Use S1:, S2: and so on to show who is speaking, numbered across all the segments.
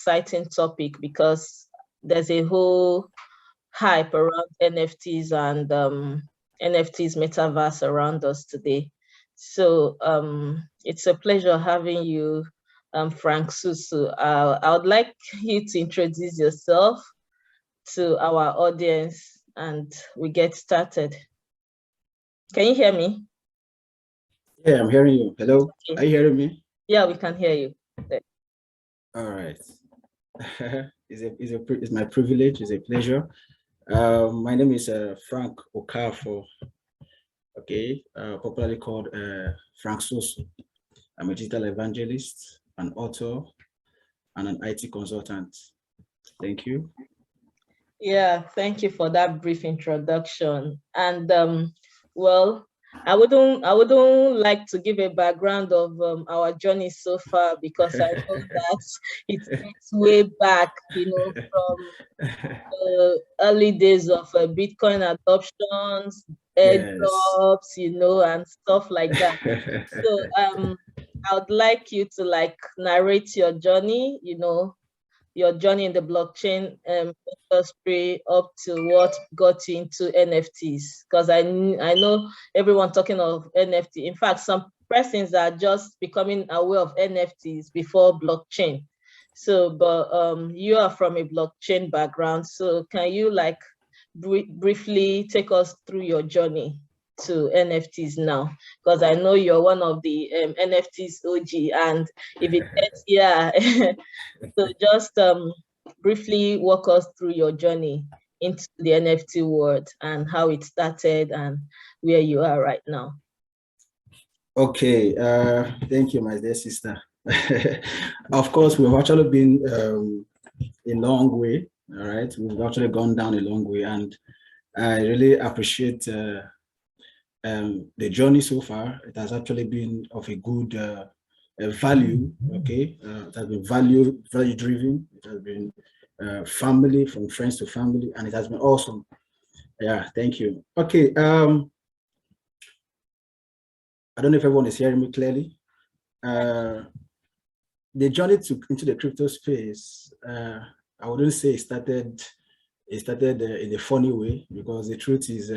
S1: exciting topic because there's a whole hype around NFTs and NFTs metaverse around us today. So it's a pleasure having you, Frank Susu. I would like you to introduce yourself to our audience and we get started. Can you hear me?
S2: Yeah, I'm hearing you. Hello,
S1: Okay.
S2: are you hearing me?
S1: Yeah, we can hear you.
S2: All right. It's my privilege, it's a pleasure. My name is Frank Okafo, okay, popularly called Frank Susu. I'm a digital evangelist, an author, and an IT consultant. Thank you.
S1: Yeah, thank you for that brief introduction. And well, I wouldn't like to give a background of our journey so far because I know that it dates way back, from the early days of Bitcoin adoptions,
S2: Yes.
S1: airdrops, and stuff like that. So I would like you to narrate your journey, your journey in the blockchain industry up to what got you into NFTs. Because I know everyone talking of NFT. In fact, some persons are just becoming aware of NFTs before blockchain. So, but you are from a blockchain background. So can you briefly take us through your journey to NFTs now? Because I know you're one of the NFTs OG, and if it gets, yeah. So just briefly walk us through your journey into the NFT world and how it started and where you are right now.
S2: Okay, thank you, my dear sister. Of course, we've actually been a long way, all right? We've actually gone down a long way, and I really appreciate the journey so far. It has actually been of a good value, okay? It has been value driven. It has been family, from friends to family, and it has been awesome. Yeah, thank you. Okay, I don't know if everyone is hearing me clearly. The journey into the crypto space, I wouldn't say it started in a funny way, because the truth is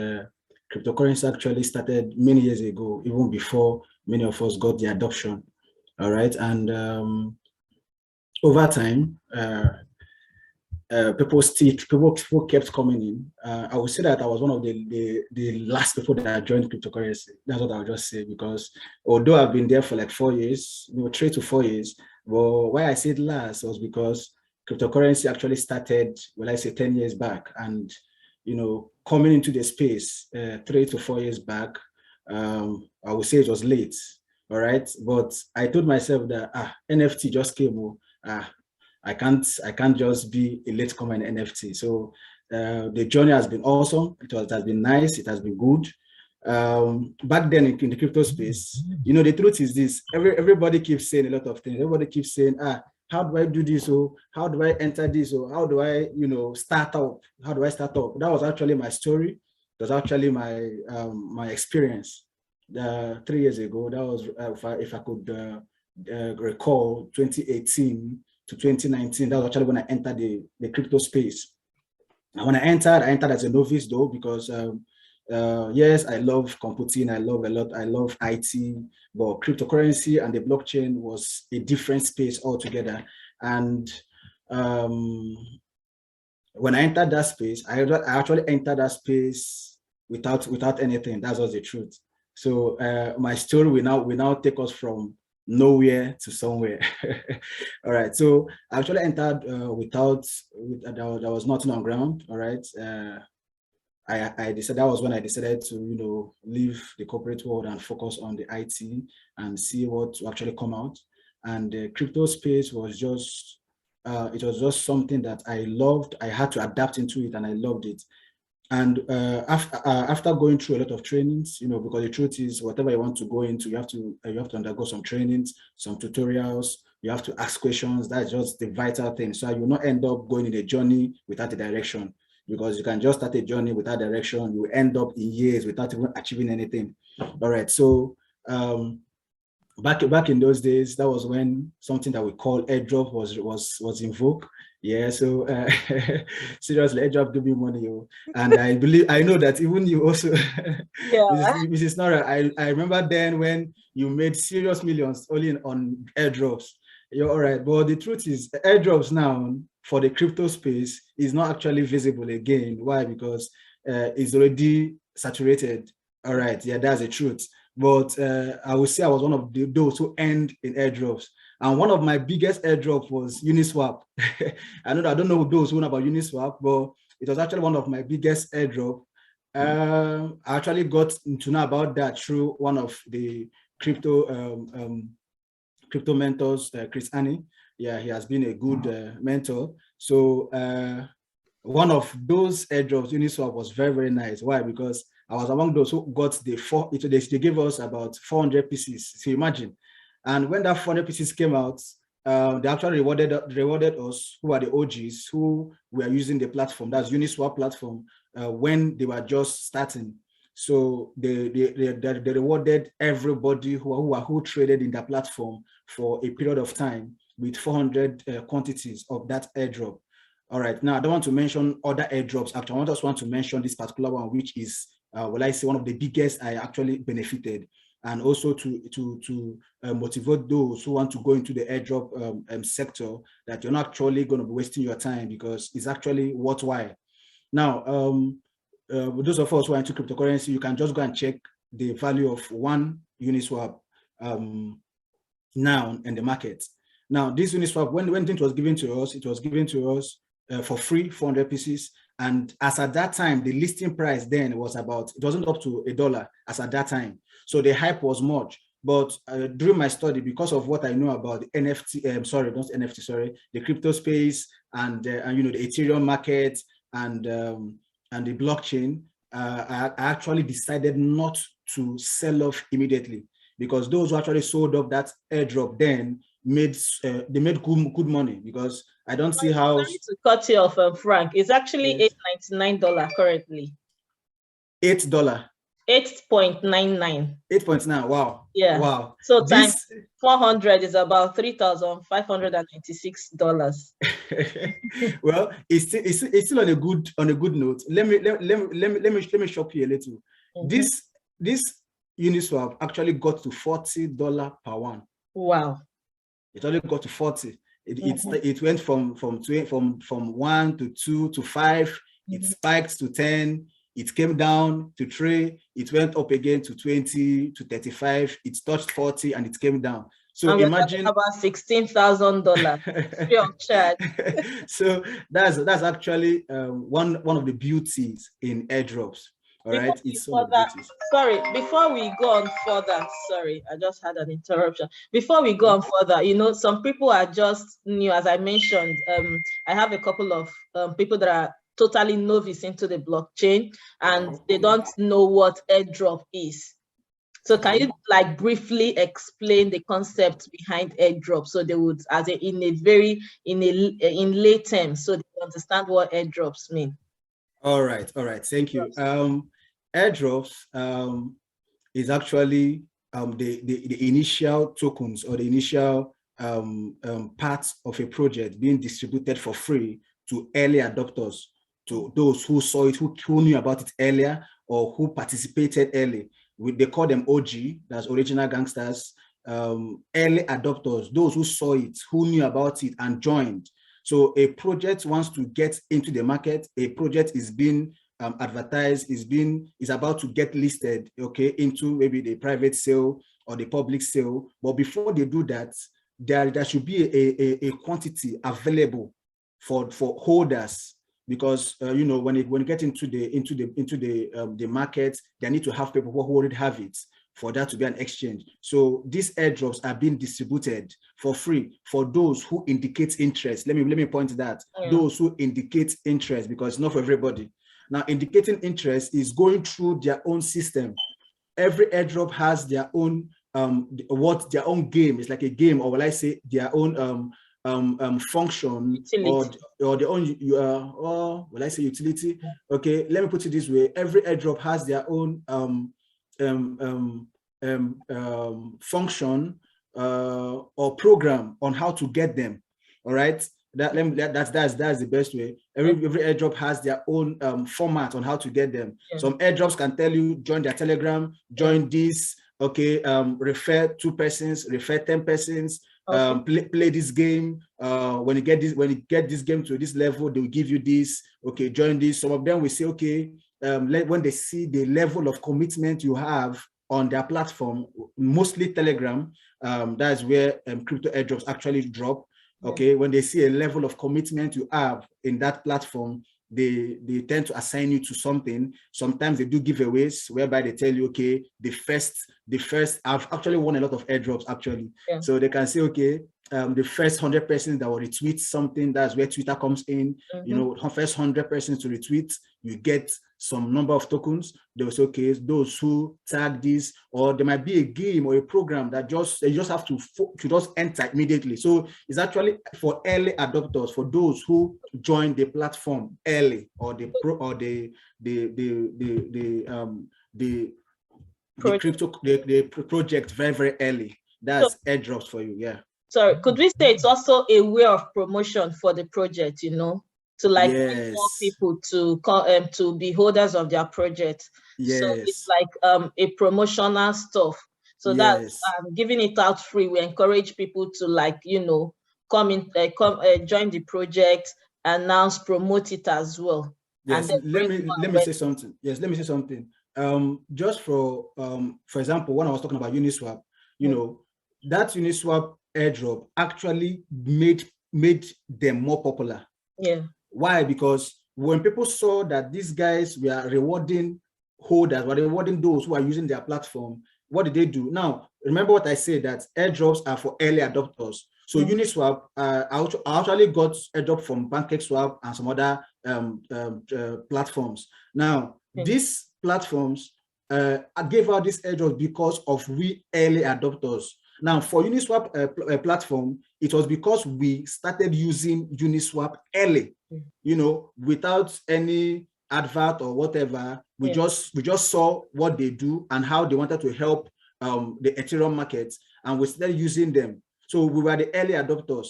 S2: cryptocurrency actually started many years ago, even before many of us got the adoption. All right, and over time, people kept coming in. I would say that I was one of the last people that joined cryptocurrency. That's what I would just say, because although I've been there for like 4 years, 3 to 4 years, but why I said last was because cryptocurrency actually started, well, I say 10 years back, and coming into the space 3 to 4 years back, I would say it was late. All right, but I told myself that NFT just came. I can't just be a latecomer in NFT. So the journey has been awesome. It has been nice. It has been good. Back then in the crypto space, the truth is this: everybody keeps saying a lot of things. Everybody keeps saying, how do I do this? Or how do I enter this? Or how do I, start up? How do I start up? That was actually my story. It was actually my experience. 3 years ago, that was if I could recall, 2018 to 2019. That was actually when I entered the crypto space. And when I entered as a novice though, because yes, I love computing, I love a lot, I love IT, but cryptocurrency and the blockchain was a different space altogether. And when I entered that space, I actually entered that space without anything. That's just the truth. So my story will now take us from nowhere to somewhere. All right. So I actually entered there was nothing on ground. All right. I decided, that was when I decided to leave the corporate world and focus on the IT and see what will actually come out. And the crypto space was just it was just something that I loved. I had to adapt into it, and I loved it. And after going through a lot of trainings, because the truth is, whatever you want to go into, you have to undergo some trainings, some tutorials. You have to ask questions. That's just the vital thing. So you will not end up going in a journey without a direction, because you can just start a journey without direction. You end up in years without even achieving anything. All right. So back in those days, that was when something that we call airdrop was in vogue. Yeah, so seriously, airdrop give me money, and I know that even you also,
S1: Yeah.
S2: Mrs. Nora, I remember then when you made serious millions only on airdrops. You're all right, but the truth is, airdrops now for the crypto space is not actually visible again. Why? Because it's already saturated. All right, yeah, that's the truth. But I would say I was one of those who earned in airdrops. And one of my biggest airdrops was Uniswap. I don't know those who know about Uniswap, but it was actually one of my biggest airdrop. I actually got to know about that through one of the crypto mentors, Chris Annie. Yeah, he has been a good mentor. So one of those airdrops, Uniswap, was very, very nice. Why? Because I was among those who got they gave us about 400 pieces. So imagine. And when that 400 pieces came out, they actually rewarded us, who are the OGs, who were using the platform, that's Uniswap platform, when they were just starting. So they rewarded everybody who traded in that platform for a period of time with 400 quantities of that airdrop. All right. Now, I don't want to mention other airdrops. Actually, I just want to mention this particular one, which is, I say, one of the biggest I actually benefited, and also to motivate those who want to go into the airdrop sector, that you're not actually going to be wasting your time because it's actually worthwhile. Now, those of us who are into cryptocurrency, you can just go and check the value of one Uniswap now in the market. Now, this Uniswap, when it was given to us, it was given to us for free, 400 pieces. And as at that time, the listing price then was about, it wasn't up to $1 as at that time. So the hype was much. But during my study, because of what I know about the NFT, sorry, not NFT, sorry, the crypto space and the Ethereum market and the blockchain, I actually decided not to sell off immediately, because those who actually sold off that airdrop then made good money, because I don't see how.
S1: Sorry to cut you off, Frank. It's actually
S2: Yes.
S1: $8.99 currently.
S2: $8.
S1: 8.99.
S2: 8.9. Wow.
S1: Yeah.
S2: Wow.
S1: So times
S2: This
S1: 400 is about $3,596.
S2: well, it's still on a good note. Let me shock you a little.
S1: Mm-hmm.
S2: This Uniswap actually got to $40 per one.
S1: Wow.
S2: It only got to 40.
S1: Mm-hmm.
S2: It went from 1 to 2 to 5. Mm-hmm. It spiked to 10. It came down to 3. It went up again to 20 to 35. It touched 40 and it came down. So
S1: and
S2: imagine
S1: about $16,000 free of charge.
S2: So that's actually one of the beauties in airdrops. All right, it's one of the beauties.
S1: Sorry, before we go on further, sorry, I just had an interruption. Before we go on further, some people are just new, as I mentioned. I have a couple of people that are totally novice into the blockchain, and they don't know what airdrop is. So can you briefly explain the concept behind airdrop, so they would, in lay terms, so they understand what airdrops mean?
S2: All right. Thank you. Airdrops is actually the initial tokens, or the initial parts of a project being distributed for free to early adopters, to those who saw it, who knew about it earlier, or who participated early. They call them OG, that's original gangsters. Early adopters, those who saw it, who knew about it and joined. So a project wants to get into the market. A project is being advertised, is about to get listed, okay, into maybe the private sale or the public sale. But before they do that, there should be a quantity available for holders, because when you get into the market, they need to have people who already have it for that to be an exchange. So these airdrops are being distributed for free for those who indicate interest. Let me point to that. Those who indicate interest, because it's not for everybody. Now, indicating interest is going through their own system. Every airdrop has their own their own game. It's like a game, or will I say their own function, utility. or their own or will I say utility? Okay, let me put it this way. Every airdrop has their own function or program on how to get them. All right. That's the best way. Every airdrop has their own format on how to get them. Some airdrops can tell you join their Telegram, join this, okay, refer 2 persons, refer 10 persons, play this game. When you get this game to this level, they will give you this. Okay, join this. Some of them will say, okay, when they see the level of commitment you have on their platform, mostly Telegram, that's where crypto airdrops actually drop. Okay, when they see a level of commitment you have in that platform, they tend to assign you to something. Sometimes they do giveaways whereby they tell you, okay, the first, I've actually won a lot of airdrops actually. So they can say, okay, the first 100 persons that will retweet something, that's where Twitter comes in. You know, first 100 persons to retweet, you get some number of tokens. They will say, okay, those who tag this, or there might be a game or a program that they just have to just enter immediately. So it's actually for early adopters, for those who join the platform early, or the project very, very early. That's airdrops for you. Yeah.
S1: Sorry, could we say it's also a way of promotion for the project, you know, to like bring more people to be holders of their project. So it's like a promotional stuff. So that's giving it out free. We encourage people to, like, you know, come join the project, announce, promote it as well.
S2: Yes, and let me say something. Yes, let me say something. Just for example, when I was talking about Uniswap, you know, that Uniswap airdrop actually made them more popular.
S1: Yeah.
S2: Why? Because when people saw that these guys were rewarding holders, were rewarding those who are using their platform, what did they do? Now, remember what I said, that airdrops are for early adopters. So Uniswap, I actually got airdrop from PancakeSwap and some other platforms. Now, these platforms gave out these airdrops because of we early adopters. Now, for Uniswap platform, it was because we started using Uniswap early, you know, without any advert or whatever. We just saw what they do and how they wanted to help the Ethereum markets, and we started using them. So we were the early adopters.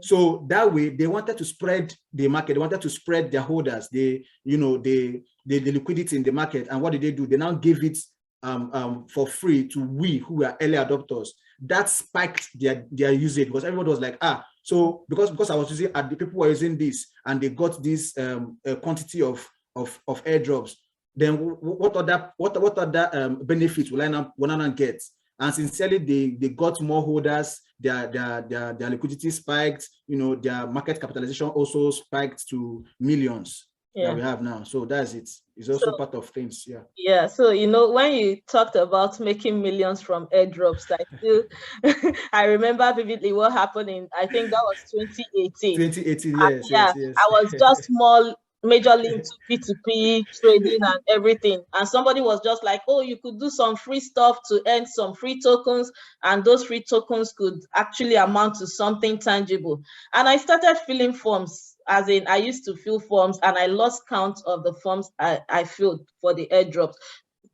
S2: So that way, they wanted to spread the market. They wanted to spread their holders, the liquidity in the market. And what did they do? They now gave it for free to we who are early adopters. That spiked their usage, because everyone was like, so because I was using, the people were using this and they got this quantity of airdrops, then what other benefits will I not get? And sincerely, they got more holders. Their liquidity spiked. You know, their market capitalization also spiked to millions that we have now. So that's it. It's also part of things. Yeah.
S1: Yeah. So, you know, when you talked about making millions from airdrops, I remember vividly what happened in, I think that was 2018.
S2: 2018. Yes. Yes.
S1: I was just majorly into P2P trading and everything. And somebody was just like, oh, you could do some free stuff to earn some free tokens, and those free tokens could actually amount to something tangible. And I started filling forms, as in I used to fill forms, and I lost count of the forms I filled for the airdrops.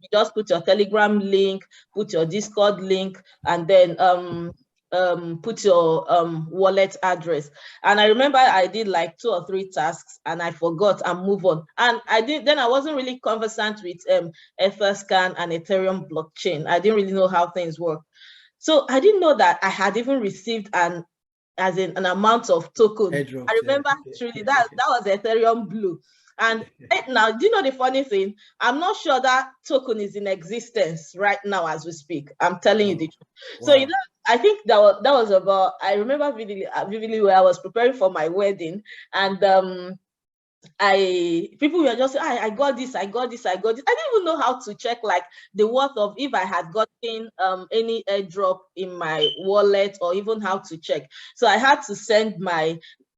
S1: You just put your Telegram link, put your Discord link, and then put your wallet address. And I remember I did like 2 or 3 tasks and I forgot and move on. And I wasn't really conversant with Etherscan and Ethereum blockchain. I didn't really know how things work. So I didn't know that I had even received an amount of token. I remember truly that was Ethereum Blue. And right now, do you know the funny thing? I'm not sure that token is in existence right now as we speak. I'm telling you the truth. Wow. So, you know, I think that was about, I remember vividly where I was preparing for my wedding, and people were just saying, I got this. I didn't even know how to check like the worth of, if I had gotten any airdrop in my wallet, or even how to check. So I had to send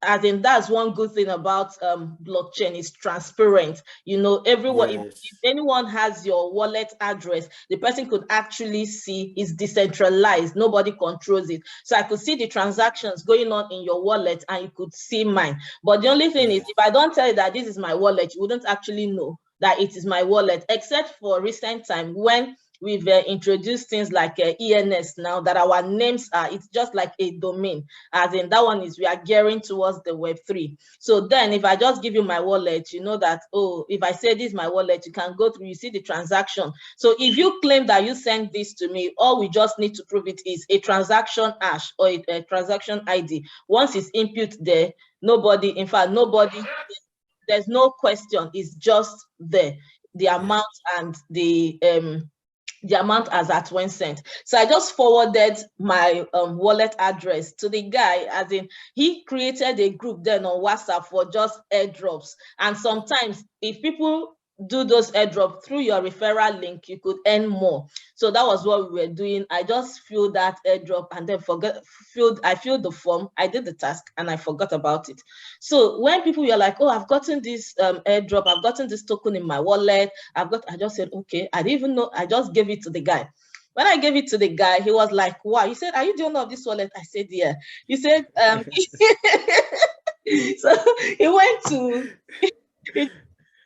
S1: I think that's one good thing about blockchain, is transparent. You know, everyone, if anyone has your wallet address, the person could actually see. It's decentralized. Nobody controls it. So I could see the transactions going on in your wallet, and you could see mine. But the only thing is, if I don't tell you that this is my wallet, you wouldn't actually know that it is my wallet, except for recent time when we've introduced things like ENS now, that our names are, it's just like a domain, as in that one is, we are gearing towards the Web3. So then if I just give you my wallet, you know that, oh, if I say this is my wallet, you can go through, you see the transaction. So if you claim that you sent this to me, all we just need to prove it is a transaction hash or a transaction ID. Once it's input there, nobody, in fact, nobody, there's no question, it's just there, the amount and the amount as at when sent. So I just forwarded my wallet address to the guy, as in he created a group then on WhatsApp for just airdrops. And sometimes if people do those airdrops through your referral link, you could earn more. So that was what we were doing. I just filled that airdrop and then I filled the form, I did the task, and I forgot about it. So when people were like, oh, I've gotten this airdrop, I've gotten this token in my wallet, I just said, okay, I didn't even know, I just gave it to the guy. When I gave it to the guy, he was like, wow. He said, are you the owner of this wallet? I said, yeah. He said, so he went to, he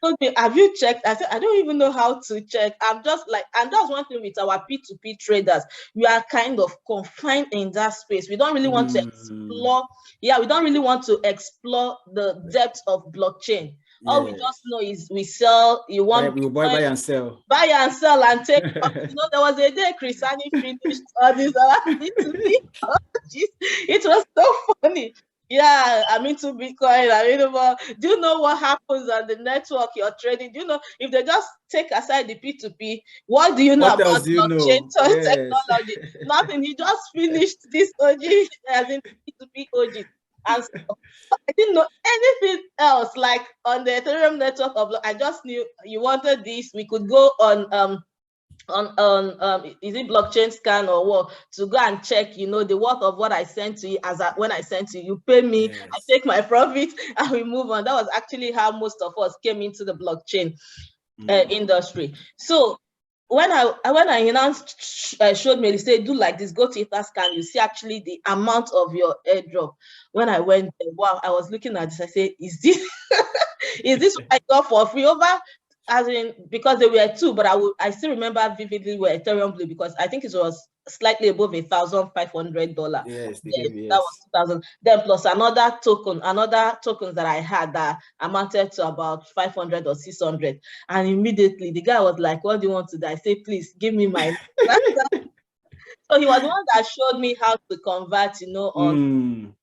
S1: told me, have you checked? I said, I don't even know how to check. I'm just like, and that's one thing with our P2P traders. We are kind of confined in that space. We don't really want to explore. Yeah, we don't really want to explore the depth of blockchain. All we just know is we sell, you want
S2: we buy and sell.
S1: Buy and sell and take. You know, there was a day Chrisani finished all this. It was so funny. Yeah, I'm into Bitcoin. Do you know what happens on the network you're trading? Do you know, if they just take aside the P2P, what do you know about blockchain technology? Nothing. He just finished this OG, as in P2P OG. And so I didn't know anything else. Like on the Ethereum network I just knew you wanted this. We could go on is it blockchain scan or what, to go and check, you know, the worth of what I sent to you. When I sent to you, pay me, I take my profit, and we move on. That was actually how most of us came into the blockchain industry. So when I announced, showed me, they said, do like this, go to Etherscan, you see actually the amount of your airdrop. When I went there, wow, I was looking at this, I said, is this is this what I got for free? Over, as in, because there were two, but I still remember vividly where Ethereum Blue, because I think it was slightly above $1,500.
S2: Yes,
S1: that was 2,000. Then plus another tokens that I had that amounted to about 500 or 600. And immediately the guy was like, "What do you want to do?" I say, "Please give me my." So he was the one that showed me how to convert, you know, on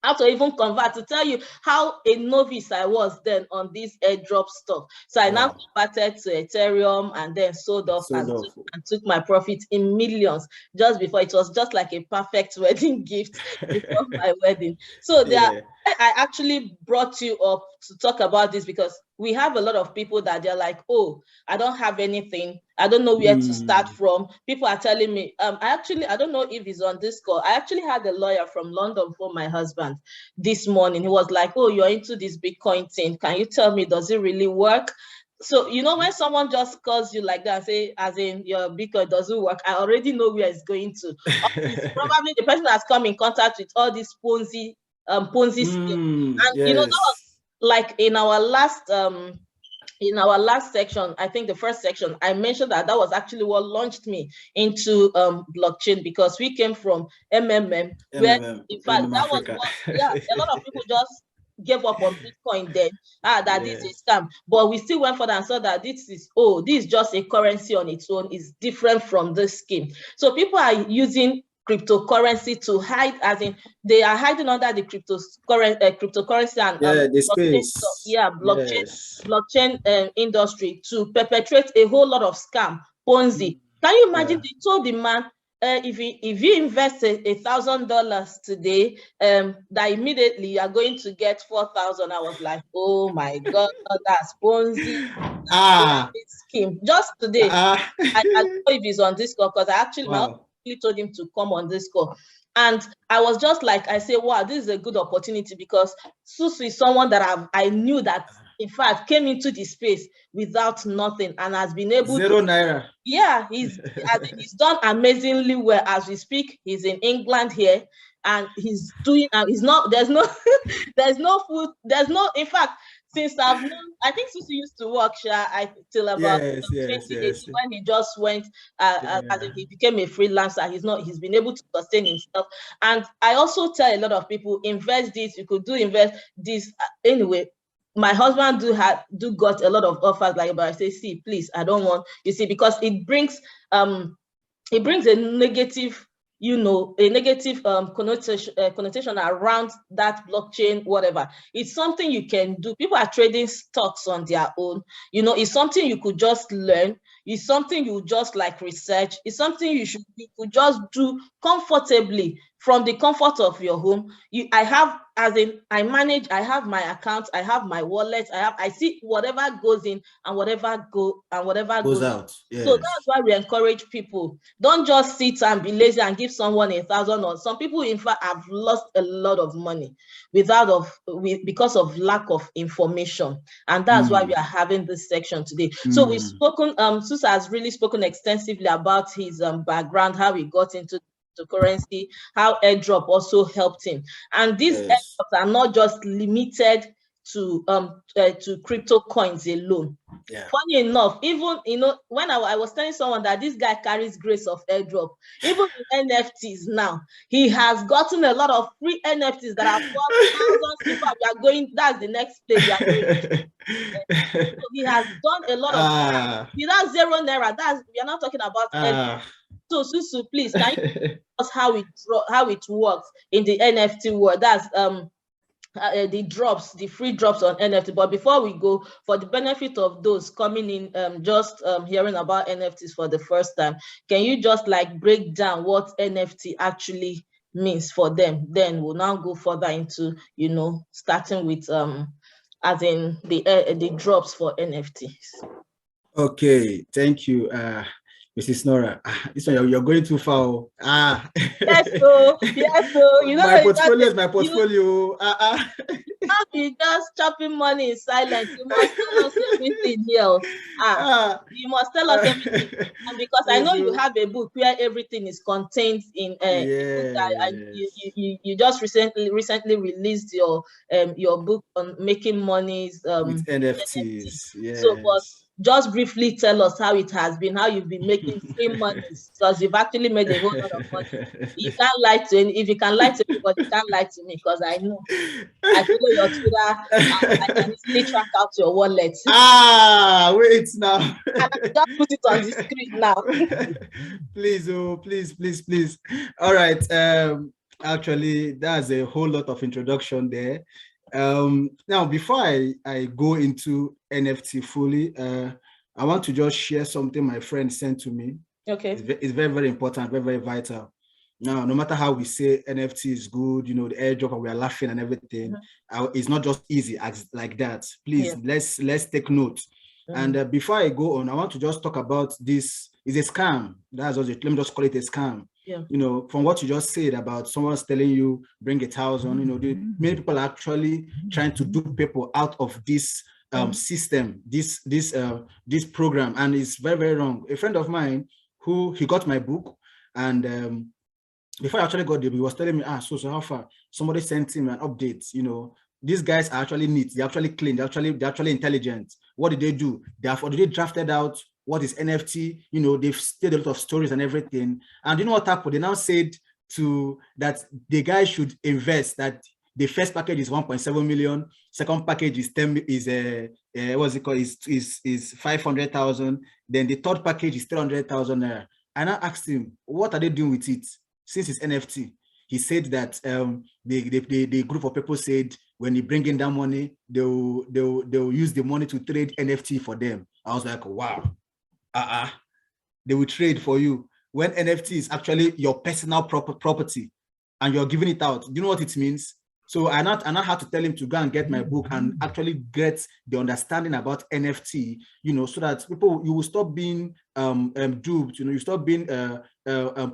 S1: how to even convert, to tell you how a novice I was then on this airdrop stuff. So I now converted to Ethereum and then sold off and took my profit in millions just before. It was just like a perfect wedding gift before my wedding. So I actually brought you up to talk about this because we have a lot of people that they're like, oh, I don't have anything. I don't know where to start from. People are telling me, I don't know if he's on this call. I actually had a lawyer from London for my husband this morning. He was like, oh, you're into this Bitcoin thing. Can you tell me, does it really work? So, you know, when someone just calls you like that, say, as in your Bitcoin doesn't work, I already know where it's going to. Probably the person has come in contact with all these Ponzi scheme. And you know, that was like in our last section, I think the first section, I mentioned that was actually what launched me into blockchain, because we came from MMM, where in fact that was what, a lot of people just gave up on Bitcoin then, that this is a scam. But we still went further and saw that this is just a currency on its own, is different from this scheme. So people are using cryptocurrency to hide, as in they are hiding under the cryptocurrency and
S2: the space.
S1: blockchain industry to perpetrate a whole lot of scam, Ponzi. Can you imagine? They told the man, if you invest $1,000 today, that immediately you are going to get 4,000. I was like, oh my God, that's Ponzi. Scheme. Just today, I don't know if he's on this call, because I actually told him to come on this call. And I was just like, I say, wow, this is a good opportunity, because Susu is someone that I knew that, in fact, came into the space without nothing and has been able
S2: Zero naira.
S1: Yeah, he's done amazingly well. As we speak, he's in England here, and he's doing, there's no food, in fact, since I've known, I think Susu used to work till about
S2: Yes, yes,
S1: 2018
S2: yes.
S1: when he just went, as
S2: Yeah.
S1: in he became a freelancer. He's been able to sustain himself. And I also tell a lot of people, invest this, you could do invest this. Anyway, my husband got a lot of offers like, but I say, see, please, I don't want, you see, because it brings a negative, a negative connotation around that blockchain, whatever. It's something you can do. People are trading stocks on their own. It's something you could just learn. It's something you just like research. It's something you could just do comfortably from the comfort of your home. I have, as in, I have my account, I have my wallet, I see whatever goes in and whatever
S2: Goes
S1: goes out.
S2: out.
S1: So that's
S2: Yes.
S1: why we encourage people. Don't just sit and be lazy and give someone 1,000, or some people, in fact, have lost a lot of money because of lack of information. And that's why we are having this section today. So we've spoken, Susa has really spoken extensively about his background, how he got into the currency, how airdrop also helped him. And these
S2: Yes.
S1: airdrops are not just limited to crypto coins alone.
S2: Yeah.
S1: Funny enough, even when I was telling someone that this guy carries grace of airdrop, even in NFTs now, he has gotten a lot of free NFTs that are worth thousands. In fact, we are going, that's the next place we are going to. So he has done a lot of without zero naira. We are not talking about so Susu, please, can you tell us how it works in the NFT world? That's the free drops on NFT. But before we go, for the benefit of those coming in, just hearing about NFTs for the first time, can you just like break down what NFT actually means for them? Then we'll now go further into, starting with as in the drops for NFTs.
S2: Okay, thank you, Mrs. Nora. This one you're going too far.
S1: Yes, so yes, so
S2: My portfolio is my portfolio.
S1: Not be just chopping money in silence. You must tell us everything here. You must tell us everything. And because I
S2: Please
S1: know you
S2: do.
S1: have a book where everything is contained in a book that you just recently released your book on making monies
S2: With
S1: NFT.
S2: NFTs,
S1: So, but
S2: yes.
S1: just briefly tell us how it has been, how you've been making free monies, because you've actually made a whole lot of money. You can't lie to if you can lie to everybody, you can't lie to me, because I know. I follow your Twitter, and I can easily track out your wallet.
S2: Wait now.
S1: And I just put it on the screen now.
S2: Please, oh, please, please, please. All right. Actually, that's a whole lot of introduction there. Now, before I go into NFT fully, I want to just share something my friend sent to me.
S1: Okay.
S2: It's very, very important, very, very vital. Now, no matter how we say NFT is good, the airdrop, and we are laughing and everything, it's not just easy as like that. Please, let's take note. And before I go on, I want to just talk about this. It's a scam. That's what let me just call it a scam.
S1: Yeah.
S2: From what you just said about someone's telling you bring 1,000, many people are actually trying to dupe people out of this system, this program, and it's very, very wrong. A friend of mine he got my book, and before I actually got there, he was telling me, so how far? Somebody sent him an update. These guys are actually neat, they're actually clean, they're actually intelligent. What did they do? They have already drafted out what is NFT. They've stated a lot of stories and everything. And you know what happened? They now said that the guy should invest, that the first package is 1.7 million, second package is 10 what's it called, is 500,000, then the third package is 300,000 naira. And I asked him, what are they doing with it since it's NFT? He said that the group of people said when they bring in that money, they'll use the money to trade NFT for them. I was like, wow, they will trade for you when NFT is actually your personal property and you're giving it out. Do you know what it means? So I not had to tell him to go and get my book and actually get the understanding about NFT, so that you will stop being duped, you stop being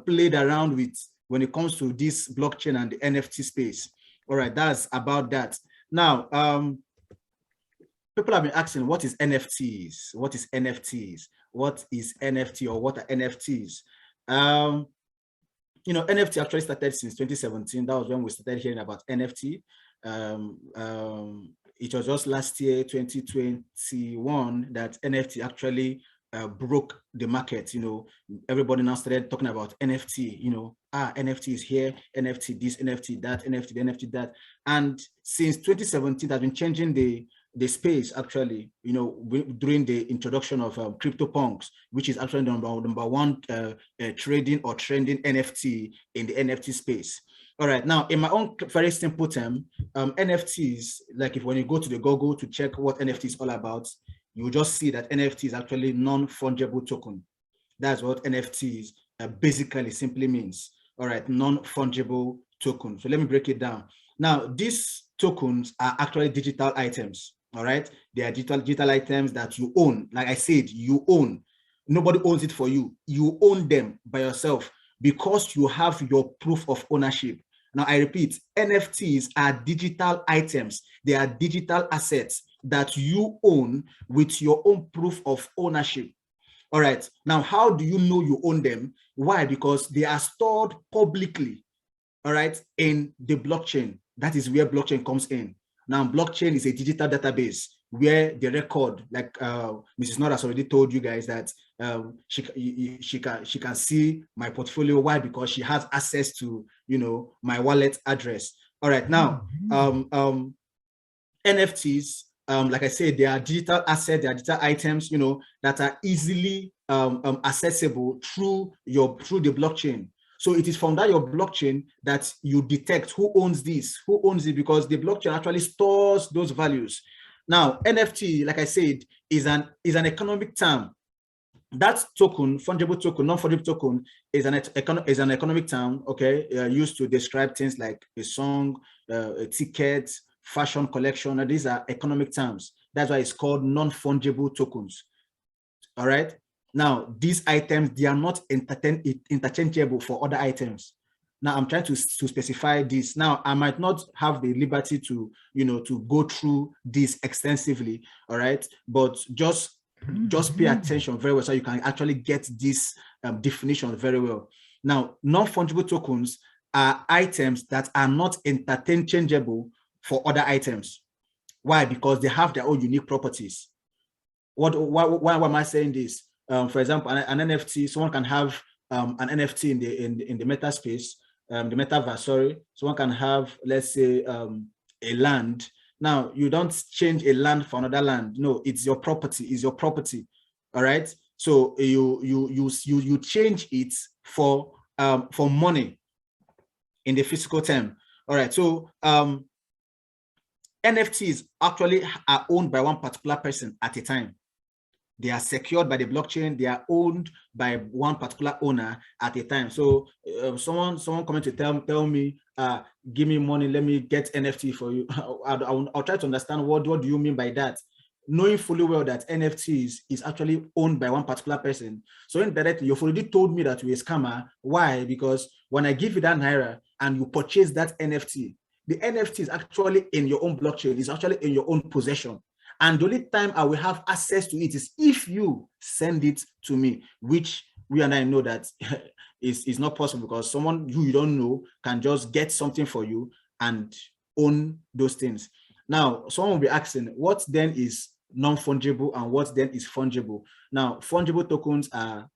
S2: played around with when it comes to this blockchain and the NFT space. All right, that's about that. Now, people have been asking, what is NFTs? What is NFTs? What is NFT, or what are NFTs? NFT actually started since 2017. That was when we started hearing about NFT. it was just last year, 2021, that NFT actually broke the market. Everybody now started talking about NFT. NFT is here, NFT this, NFT that, NFT the, NFT that. And since 2017, that's been changing the space, actually, during the introduction of CryptoPunks, which is actually number one trading or trending NFT in the NFT space. All right, now in my own very simple term, NFTs, like when you go to the Google to check what NFT is all about, you will just see that NFT is actually non-fungible token. That's what NFTs basically simply means. All right, non-fungible token. So let me break it down. Now, these tokens are actually digital items. All right, they are digital items that you own. Like I said, you own. Nobody owns it for you. You own them by yourself because you have your proof of ownership. Now, I repeat, NFTs are digital items. They are digital assets that you own with your own proof of ownership. All right. Now, how do you know you own them? Why? Because they are stored publicly, all right, in the blockchain. That is where blockchain comes in. Now, blockchain is a digital database where the record, like Mrs. Nora has already told you guys, that she can see my portfolio. Why? Because she has access to my wallet address. All right, now NFTs, like I said, they are digital assets, they are digital items, that are easily accessible through the blockchain. So it is from that your blockchain that you detect who owns this, who owns it, because the blockchain actually stores those values. Now, NFT, like I said, is an economic term. That token, fungible token, non-fungible token, is an economic term, okay, used to describe things like a song, a ticket, fashion collection. And these are economic terms. That's why it's called non-fungible tokens. All right. Now, these items, they are not interchangeable for other items. Now, I'm trying to specify this. Now, I might not have the liberty to, to go through this extensively, all right? But just pay attention very well so you can actually get this definition very well. Now, non-fungible tokens are items that are not interchangeable for other items. Why? Because they have their own unique properties. Why am I saying this? For example, an NFT, someone can have an NFT in the meta space, the metaverse, sorry. Someone can have, let's say, a land. Now, you don't change a land for another land. No, it's your property, it's your property. All right. So you change it for money in the physical term. All right. So NFTs actually are owned by one particular person at a time. They are secured by the blockchain. They are owned by one particular owner at a time. So someone coming to tell me, give me money, let me get NFT for you. I'll try to understand what do you mean by that, knowing fully well that NFTs is actually owned by one particular person. So indirectly, you've already told me that you're a scammer. Why? Because when I give you that Naira and you purchase that NFT, the NFT is actually in your own blockchain. It's actually in your own possession. And the only time I will have access to it is if you send it to me, which we and I know that is not possible, because someone who you don't know can just get something for you and own those things. Now, someone will be asking, what then is non-fungible and what then is fungible? Now, fungible tokens are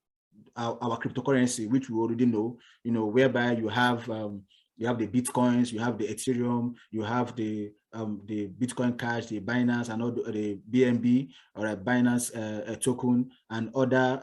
S2: our cryptocurrency, which we already know, whereby you have the Bitcoins, you have the Ethereum, you have the Bitcoin Cash, the Binance, and all the BNB, or a Binance token, and other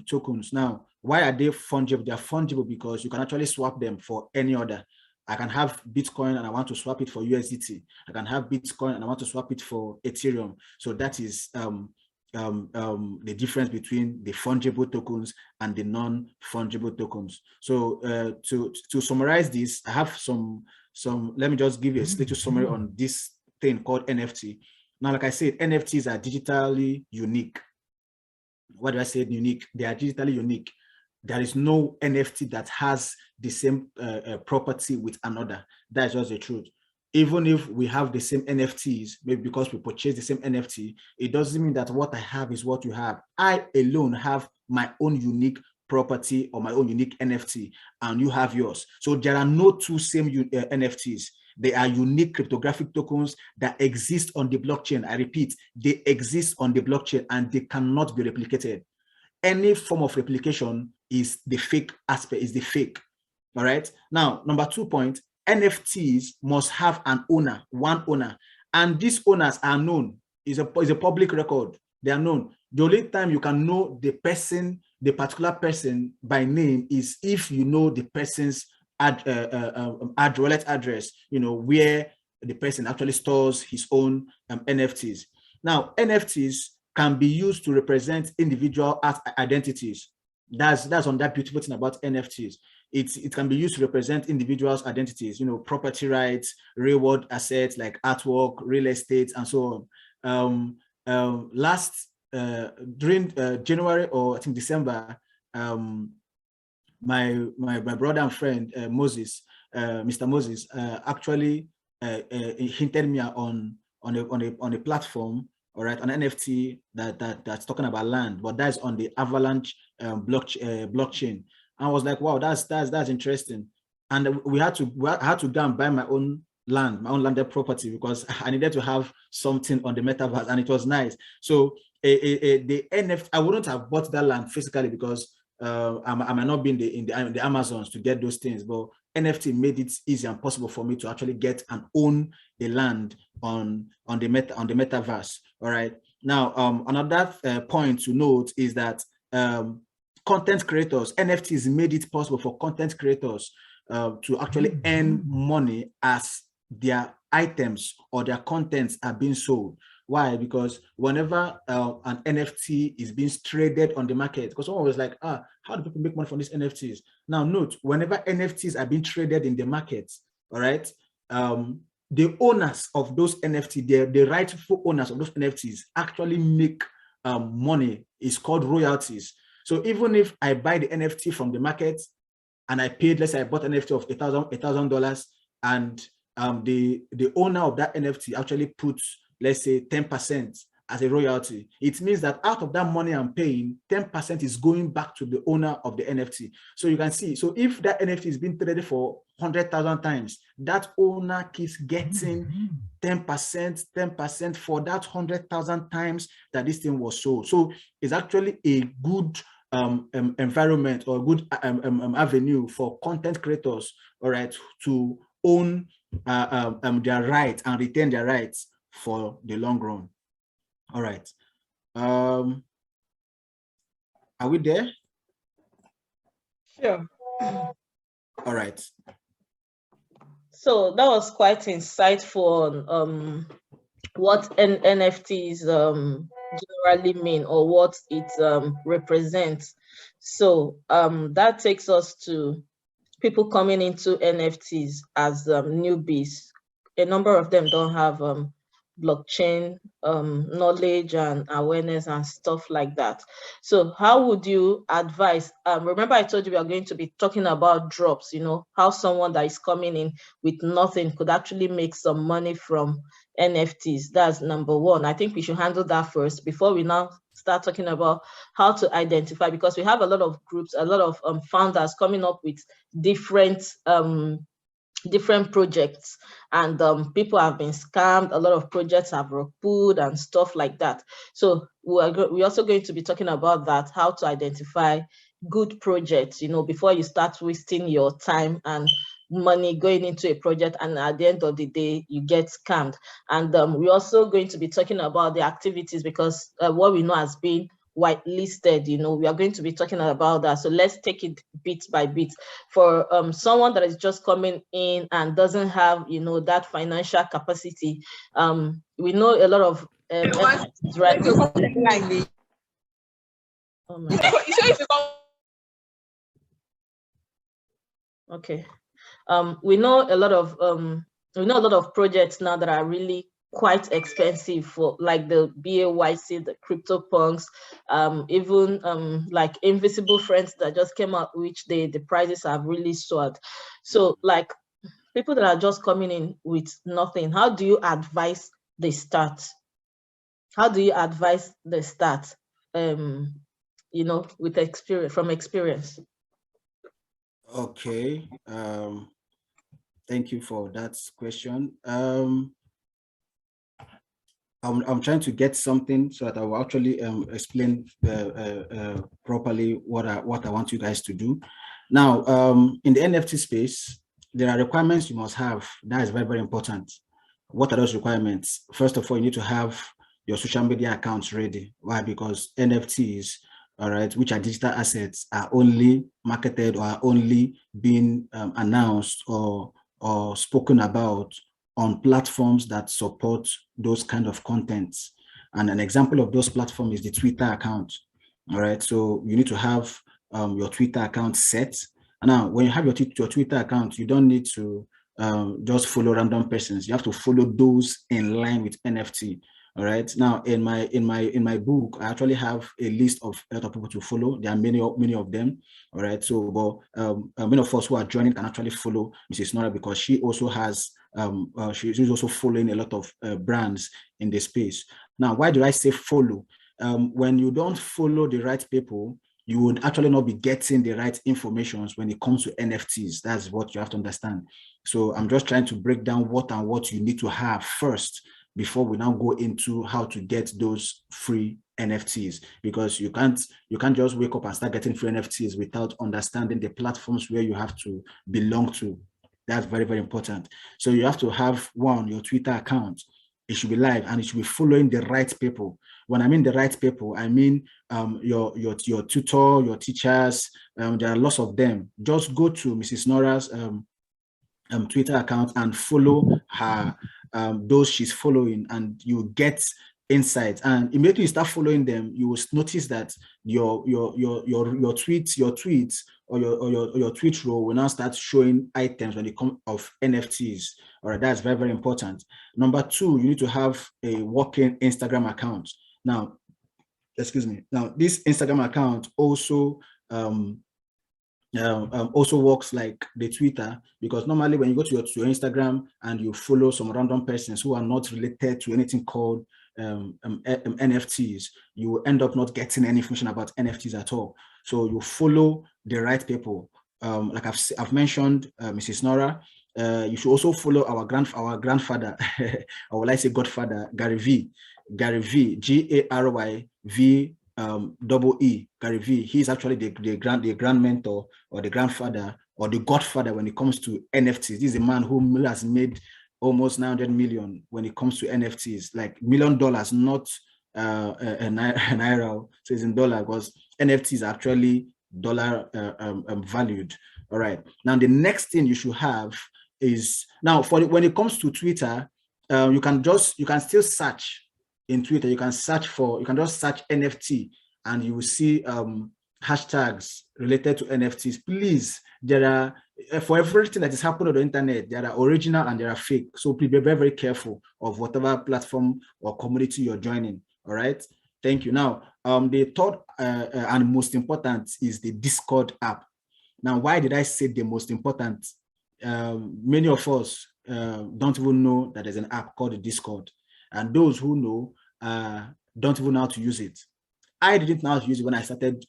S2: tokens. Now, why are they fungible? They are fungible because you can actually swap them for any other. I can have Bitcoin and I want to swap it for USDT. I can have Bitcoin and I want to swap it for Ethereum. So that is the difference between the fungible tokens and the non-fungible tokens. So to summarize this, I have some, let me just give you a little summary on this thing called NFT. Now, like I said, NFTs are digitally unique. What do I say unique? They are digitally unique. There is no NFT that has the same property with another. That's just the truth. Even if we have the same NFTs, maybe because we purchase the same NFT, it doesn't mean that what I have is what you have. I alone have my own unique property or my own unique NFT, and you have yours. So there are no two same NFTs. They are unique cryptographic tokens that exist on the blockchain. I repeat, they exist on the blockchain and they cannot be replicated. Any form of replication is the fake aspect, is the fake. All right. Now, number 2 point, NFTs must have an owner, one owner, and these owners are known. Is a public record. They are known. The only time you can know the person, the particular person by name, is if you know the person's wallet address, you know, where the person actually stores his own NFTs. Now, NFTs can be used to represent individual identities. That's on that beautiful thing about NFTs. It can be used to represent individuals' identities, you know, property rights, real world assets like artwork, real estate, and so on. During January or I think December, my brother and friend Moses, Mr. Moses, actually hinted me on a platform, all right, an NFT that's talking about land, but that's on the Avalanche blockchain. And I was like, wow, that's interesting. And I had to go and buy my own land, my own landed property, because I needed to have something on the metaverse, and it was nice. So the NFT, I wouldn't have bought that land physically because I might not be in the Amazons to get those things, but NFT made it easy and possible for me to actually get and own the land on the metaverse. All right. Now, another point to note is that content creators, NFTs made it possible for content creators to actually earn money as their items or their contents are being sold. Why? Because whenever an NFT is being traded on the market, because someone was like, how do people make money from these NFTs? Now note, whenever NFTs are being traded in the market, all right, the owners of those NFT, the rightful owners of those NFTs actually make money. It's called royalties. So even if I buy the NFT from the market and I paid, let's say I bought an NFT of $1,000 and the owner of that NFT actually puts, let's say 10% as a royalty, it means that out of that money I'm paying, 10% is going back to the owner of the NFT. So you can see, so if that NFT is being traded for 100,000 times, that owner keeps getting 10% for that 100,000 times that this thing was sold. So it's actually a good environment or a good avenue for content creators, all right, to own their rights and retain their rights for the long run. All right. Are we there?
S1: Sure.
S2: All right.
S1: So that was quite insightful on what NFTs generally mean or what it represents. So that takes us to people coming into NFTs as newbies. A number of them don't have blockchain knowledge and awareness and stuff like that. So how would you advise? Remember I told you we are going to be talking about drops, you know, how someone that is coming in with nothing could actually make some money from NFTs. That's number one. I think we should handle that first before we now start talking about how to identify, because we have a lot of groups, a lot of founders coming up with different projects, and people have been scammed. A lot of projects have pulled and stuff like that. So we're also going to be talking about that, how to identify good projects, you know, before you start wasting your time and money going into a project and at the end of the day you get scammed. And we're also going to be talking about the activities, because what we know has been whitelisted, you know, we are going to be talking about that. So let's take it bit by bit. For someone that is just coming in and doesn't have, you know, that financial capacity, we know a lot of right. Oh my God. Okay. We know a lot of projects now that are really quite expensive, for like the BAYC, the CryptoPunks, even like Invisible Friends that just came out, which the prices have really soared. So like people that are just coming in with nothing, how do you advise they start? How do you advise they start? You know, with experience, from experience.
S2: Okay. Thank you for that question. I'm trying to get something so that I will actually explain properly what I want you guys to do. Now, in the NFT space, there are requirements you must have. That is very, very important. What are those requirements? First of all, you need to have your social media accounts ready. Why? Because NFTs, all right, which are digital assets, are only marketed or are only being announced or spoken about on platforms that support those kind of contents. And an example of those platforms is the Twitter account. All right. So you need to have your Twitter account set. And now, when you have your Twitter account, you don't need to just follow random persons. You have to follow those in line with NFT. All right. Now, in my book, I actually have a list of a lot of people to follow. There are many of them. All right. So, but many of us who are joining can actually follow Mrs. Nora because she also has she's also following a lot of brands in the space. Now, why do I say follow? When you don't follow the right people, you would actually not be getting the right information when it comes to NFTs. That's what you have to understand. So I'm just trying to break down what you need to have first before we now go into how to get those free NFTs, because you can't just wake up and start getting free NFTs without understanding the platforms where you have to belong to. That's very, very important. So you have to have your Twitter account. It should be live and it should be following the right people. When I mean the right people, I mean your tutor, your teachers. There are lots of them. Just go to Mrs. Nora's Twitter account and follow her, those she's following, and you get insights. And immediately you start following them, you will notice that your tweets or your tweet row will now start showing items when it comes of NFTs. All right, that's very, very important. Number two, you need to have a working Instagram account. Now, excuse me. Now, this Instagram account also also works like the Twitter, because normally when you go to your Instagram and you follow some random persons who are not related to anything called NFTs, you will end up not getting any information about NFTs at all. So you follow the right people. Like I've mentioned, Mrs. Nora. You should also follow our grandfather, or will I say godfather, Gary V. Gary double E, Gary V. He's actually the grand mentor or the grandfather or the godfather when it comes to NFTs. This is a man who has made almost 900 million when it comes to NFTs, like $1 million, not a naira, so it's in dollar, because NFTs are actually dollar valued. All right. Now the next thing you should have is, now when it comes to Twitter, you can still search in Twitter. You can just search NFT and you will see hashtags related to NFTs. Please, there are, for everything that is happening on the internet, there are original and there are fake. So please be very, very careful of whatever platform or community you're joining. All right. Thank you. Now, the third and most important is the Discord app. Now, why did I say the most important? Many of us don't even know that there's an app called the Discord. And those who know don't even know how to use it. I didn't know how to use it when I started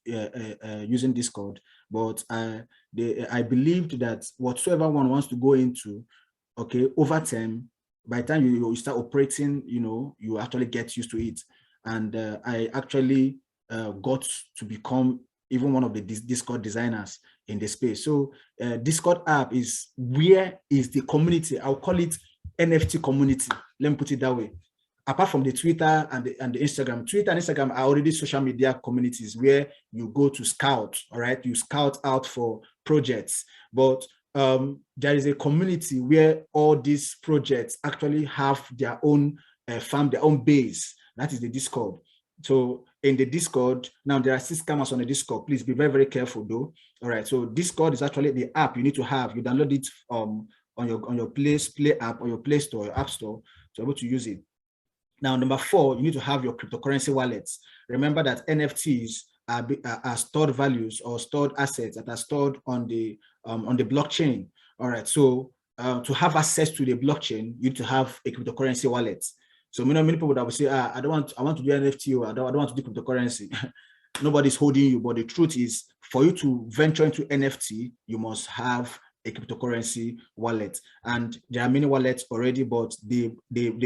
S2: using Discord, but I believed that whatsoever one wants to go into, okay, over time, by the time you start operating, you actually get used to it. And I actually got to become even one of the Discord designers in the space. So Discord app is the community. I'll call it NFT community. Let me put it that way. Apart from the Twitter and the Instagram. Twitter and Instagram are already social media communities where you go to scout, all right? You scout out for projects. But there is a community where all these projects actually have their own farm, their own base. That is the Discord. So in the Discord, now there are 6 cameras on the Discord. Please be very, very careful though. All right. So Discord is actually the app you need to have. You download it on your Play app or your Play Store, your App Store, to be able to use it. Now, number 4, you need to have your cryptocurrency wallets. Remember that NFTs are stored values or stored assets that are stored on the blockchain. All right. So to have access to the blockchain, you need to have a cryptocurrency wallet. So many people that will say, I want to do NFT, or I don't want to do cryptocurrency. Nobody's holding you. But the truth is, for you to venture into NFT, you must have a cryptocurrency wallet. And there are many wallets already, but the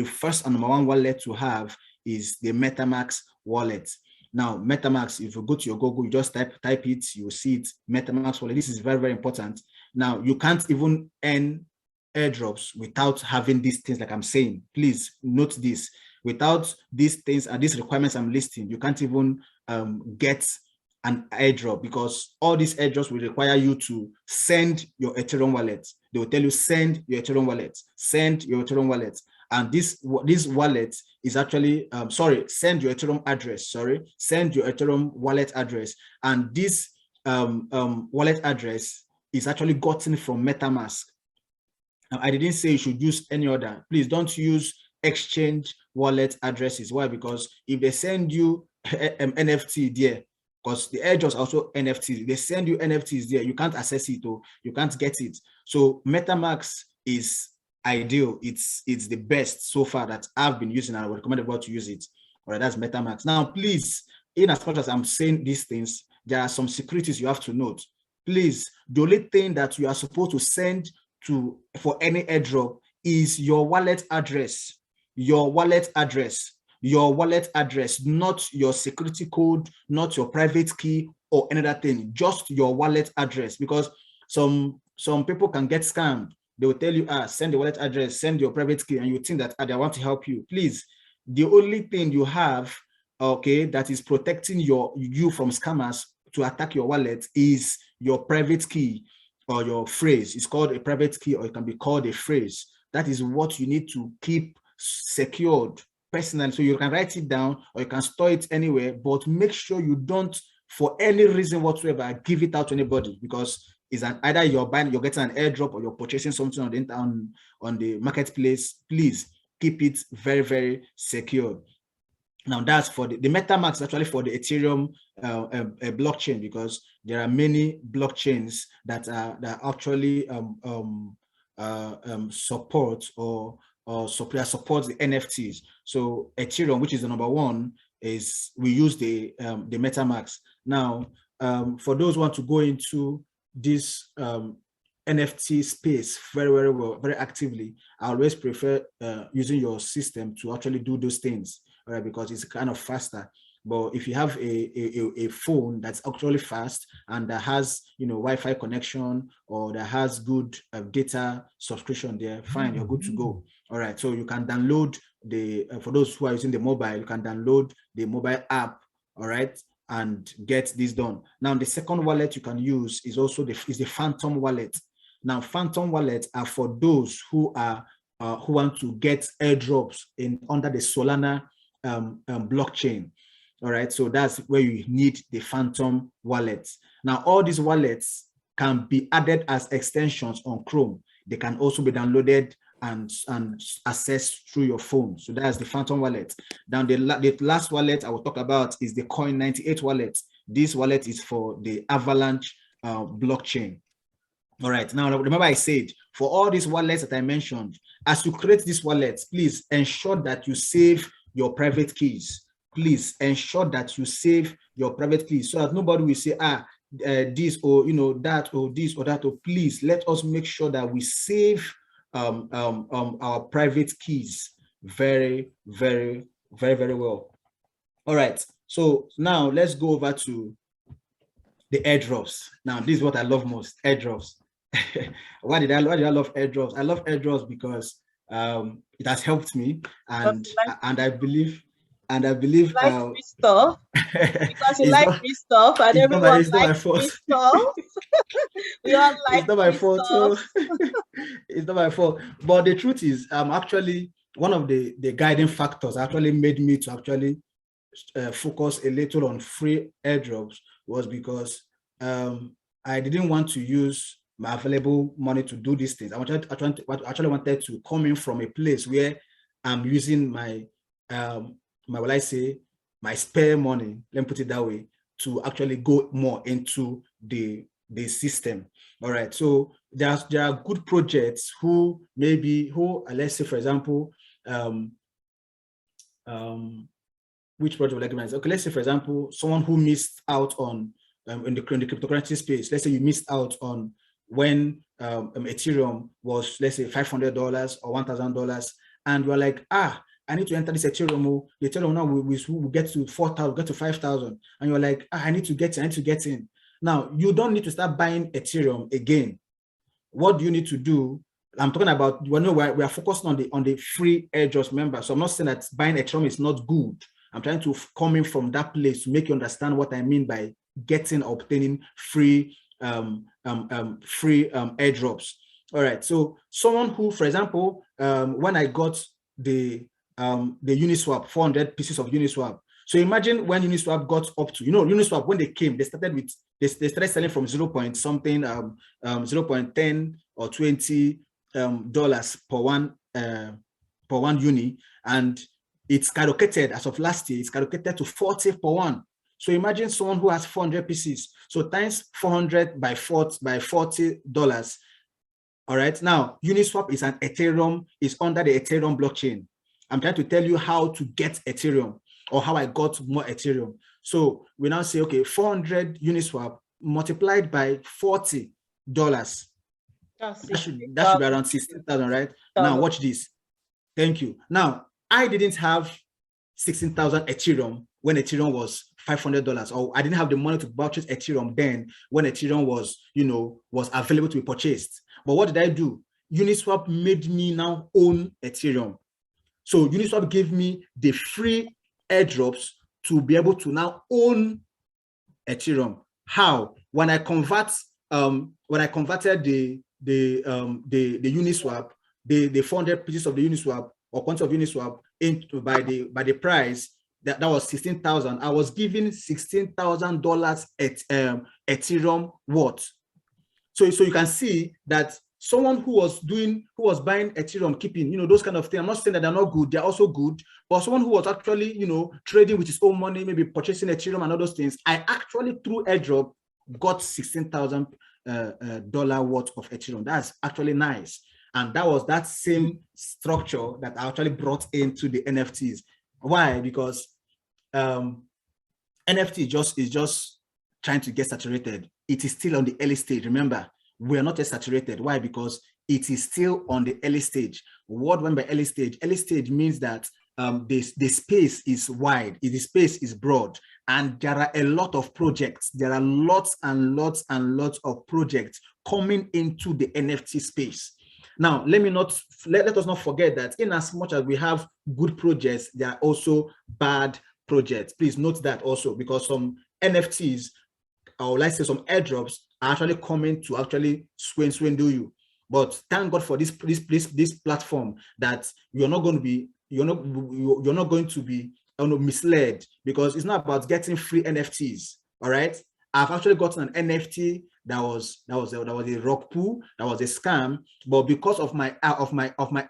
S2: first and number one wallet to have is the MetaMask wallet. Now, MetaMask, if you go to your Google, you just type it, you will see it, MetaMask wallet. This is very, very important. Now, you can't even earn airdrops without having these things like I'm saying. Please note this. Without these things and these requirements I'm listing, you can't even get an airdrop, because all these airdrops will require you to send your Ethereum wallet. They will tell you, send your Ethereum wallet, send your Ethereum wallet. And this wallet is actually, send your Ethereum address, send your Ethereum wallet address. And this wallet address is actually gotten from MetaMask. Now, I didn't say you should use any other. Please don't use exchange wallet addresses. Why? Because if they send you NFT there, because the airdrops are also NFTs, they send you NFTs there, you can't access it or you can't get it. So MetaMask is ideal. It's the best so far that I've been using, and I would recommend everyone to use it. All right, that's MetaMask. Now, please, in as much as I'm saying these things, there are some securities you have to note. Please, the only thing that you are supposed to send for any airdrop is your wallet address, your wallet address, not your security code, not your private key or any other thing, just your wallet address. Because some people can get scammed. They will tell you, send the wallet address, send your private key, and you think that they want to help you. Please, the only thing you have, okay, that is protecting you from scammers to attack your wallet is your private key or your phrase. It's called a private key, or it can be called a phrase. That is what you need to keep secured personally. So you can write it down or you can store it anywhere, but make sure you don't, for any reason whatsoever, give it out to anybody, because it's either you're getting an airdrop or you're purchasing something on the marketplace. Please keep it very, very secure. Now, that's for the MetaMask, actually for the Ethereum blockchain, because there are many blockchains that actually support the NFTs. So Ethereum, which is the number one, is we use the MetaMask. Now, for those who want to go into this NFT space very, very well, very actively, I always prefer using your system to actually do those things, right? Because it's kind of faster. But if you have a phone that's actually fast and that has, Wi-Fi connection, or that has good data subscription there, fine, you're good to go. All right, so you can download for those who are using the mobile, you can download the mobile app, all right, and get this done. Now, the second wallet you can use is also the Phantom wallet. Now, Phantom wallets are for those who want to get airdrops under the Solana blockchain. All right, so that's where you need the Phantom wallets. Now, all these wallets can be added as extensions on Chrome. They can also be downloaded and accessed through your phone. So that's the Phantom wallet. Now, the last wallet I will talk about is the Coin98 wallet. This wallet is for the Avalanche blockchain. All right, now remember I said, for all these wallets that I mentioned, as you create these wallets, please ensure that you save your private keys. Please ensure that you save your private keys, so that nobody will say, this, or that, or this or that. Or please let us make sure that we save our private keys very, very, very, very well. All right, so now let's go over to the airdrops. Now, this is what I love most, airdrops. Why do I love airdrops? I love airdrops because it has helped me, and I believe
S1: like free stuff, because you like free stuff, and everyone likes free stuff. We all like
S2: it's not my fault. So it's not my fault. But the truth is, actually one of the guiding factors actually made me to actually focus a little on free airdrops was because I didn't want to use my available money to do these things. I actually wanted to come in from a place where I'm using my my spare money, let me put it that way, to actually go more into the system. All right, so there are good projects who let's say, for example, which project would I recognize? Okay, let's say, for example, someone who missed out on in the cryptocurrency space. Let's say you missed out on when Ethereum was, let's say, $500 or $1,000, and you're like, I need to enter this Ethereum. The Ethereum now will get to 4,000, get to 5,000, and you're like, I need to get in. Now you don't need to start buying Ethereum again. What do you need to do? I'm talking about, we are focused on the free airdrops, member. So I'm not saying that buying Ethereum is not good. I'm trying to come in from that place to make you understand what I mean by obtaining free airdrops. All right. So someone who, for example, when I got the Uniswap, 400 pieces of Uniswap. So imagine when Uniswap got up to, Uniswap, when they came, they started selling from 0.10 or 20 dollars per one uni, and it's skyrocketed as of last year. It's skyrocketed to 40 per one. So imagine someone who has 400 pieces. So times 400 by $40. All right. Now Uniswap is under the Ethereum blockchain. I'm trying to tell you how to get Ethereum, or how I got more Ethereum. So we now say, okay, 400 Uniswap multiplied by $40. That should be around 16,000, right? Now watch this. Thank you. Now, I didn't have 16,000 Ethereum when Ethereum was $500, or I didn't have the money to purchase Ethereum then when Ethereum was available to be purchased. But what did I do? Uniswap made me now own Ethereum. So Uniswap gave me the free airdrops to be able to now own Ethereum. How? When I converted the Uniswap, the 400 pieces of the Uniswap or quantity of Uniswap into by the price that was 16,000. I was given $16,000 Ethereum worth. So you can see that someone who was buying Ethereum, keeping, those kind of things. I'm not saying that they're not good, they're also good, but someone who was actually, trading with his own money, maybe purchasing Ethereum and all those things, I actually through airdrop got $16,000 worth of Ethereum. That's actually nice. And that was that same structure that I actually brought into the NFTs. Why? Because NFT is just trying to get saturated. It is still on the early stage. Remember, we are not yet saturated. Why? Because it is still on the early stage. What meant by early stage? Early stage means that the space is wide, the space is broad, and there are a lot of projects. There are lots and lots and lots of projects coming into the NFT space. Now, let us not forget that in as much as we have good projects, there are also bad projects. Please note that also, because some NFTs, or let's say some airdrops, are actually coming to actually swindle you. But thank God for this platform that you're not going to be misled, because it's not about getting free NFTs. All right. I've actually gotten an NFT that was a rock pool, that was a scam, but because of my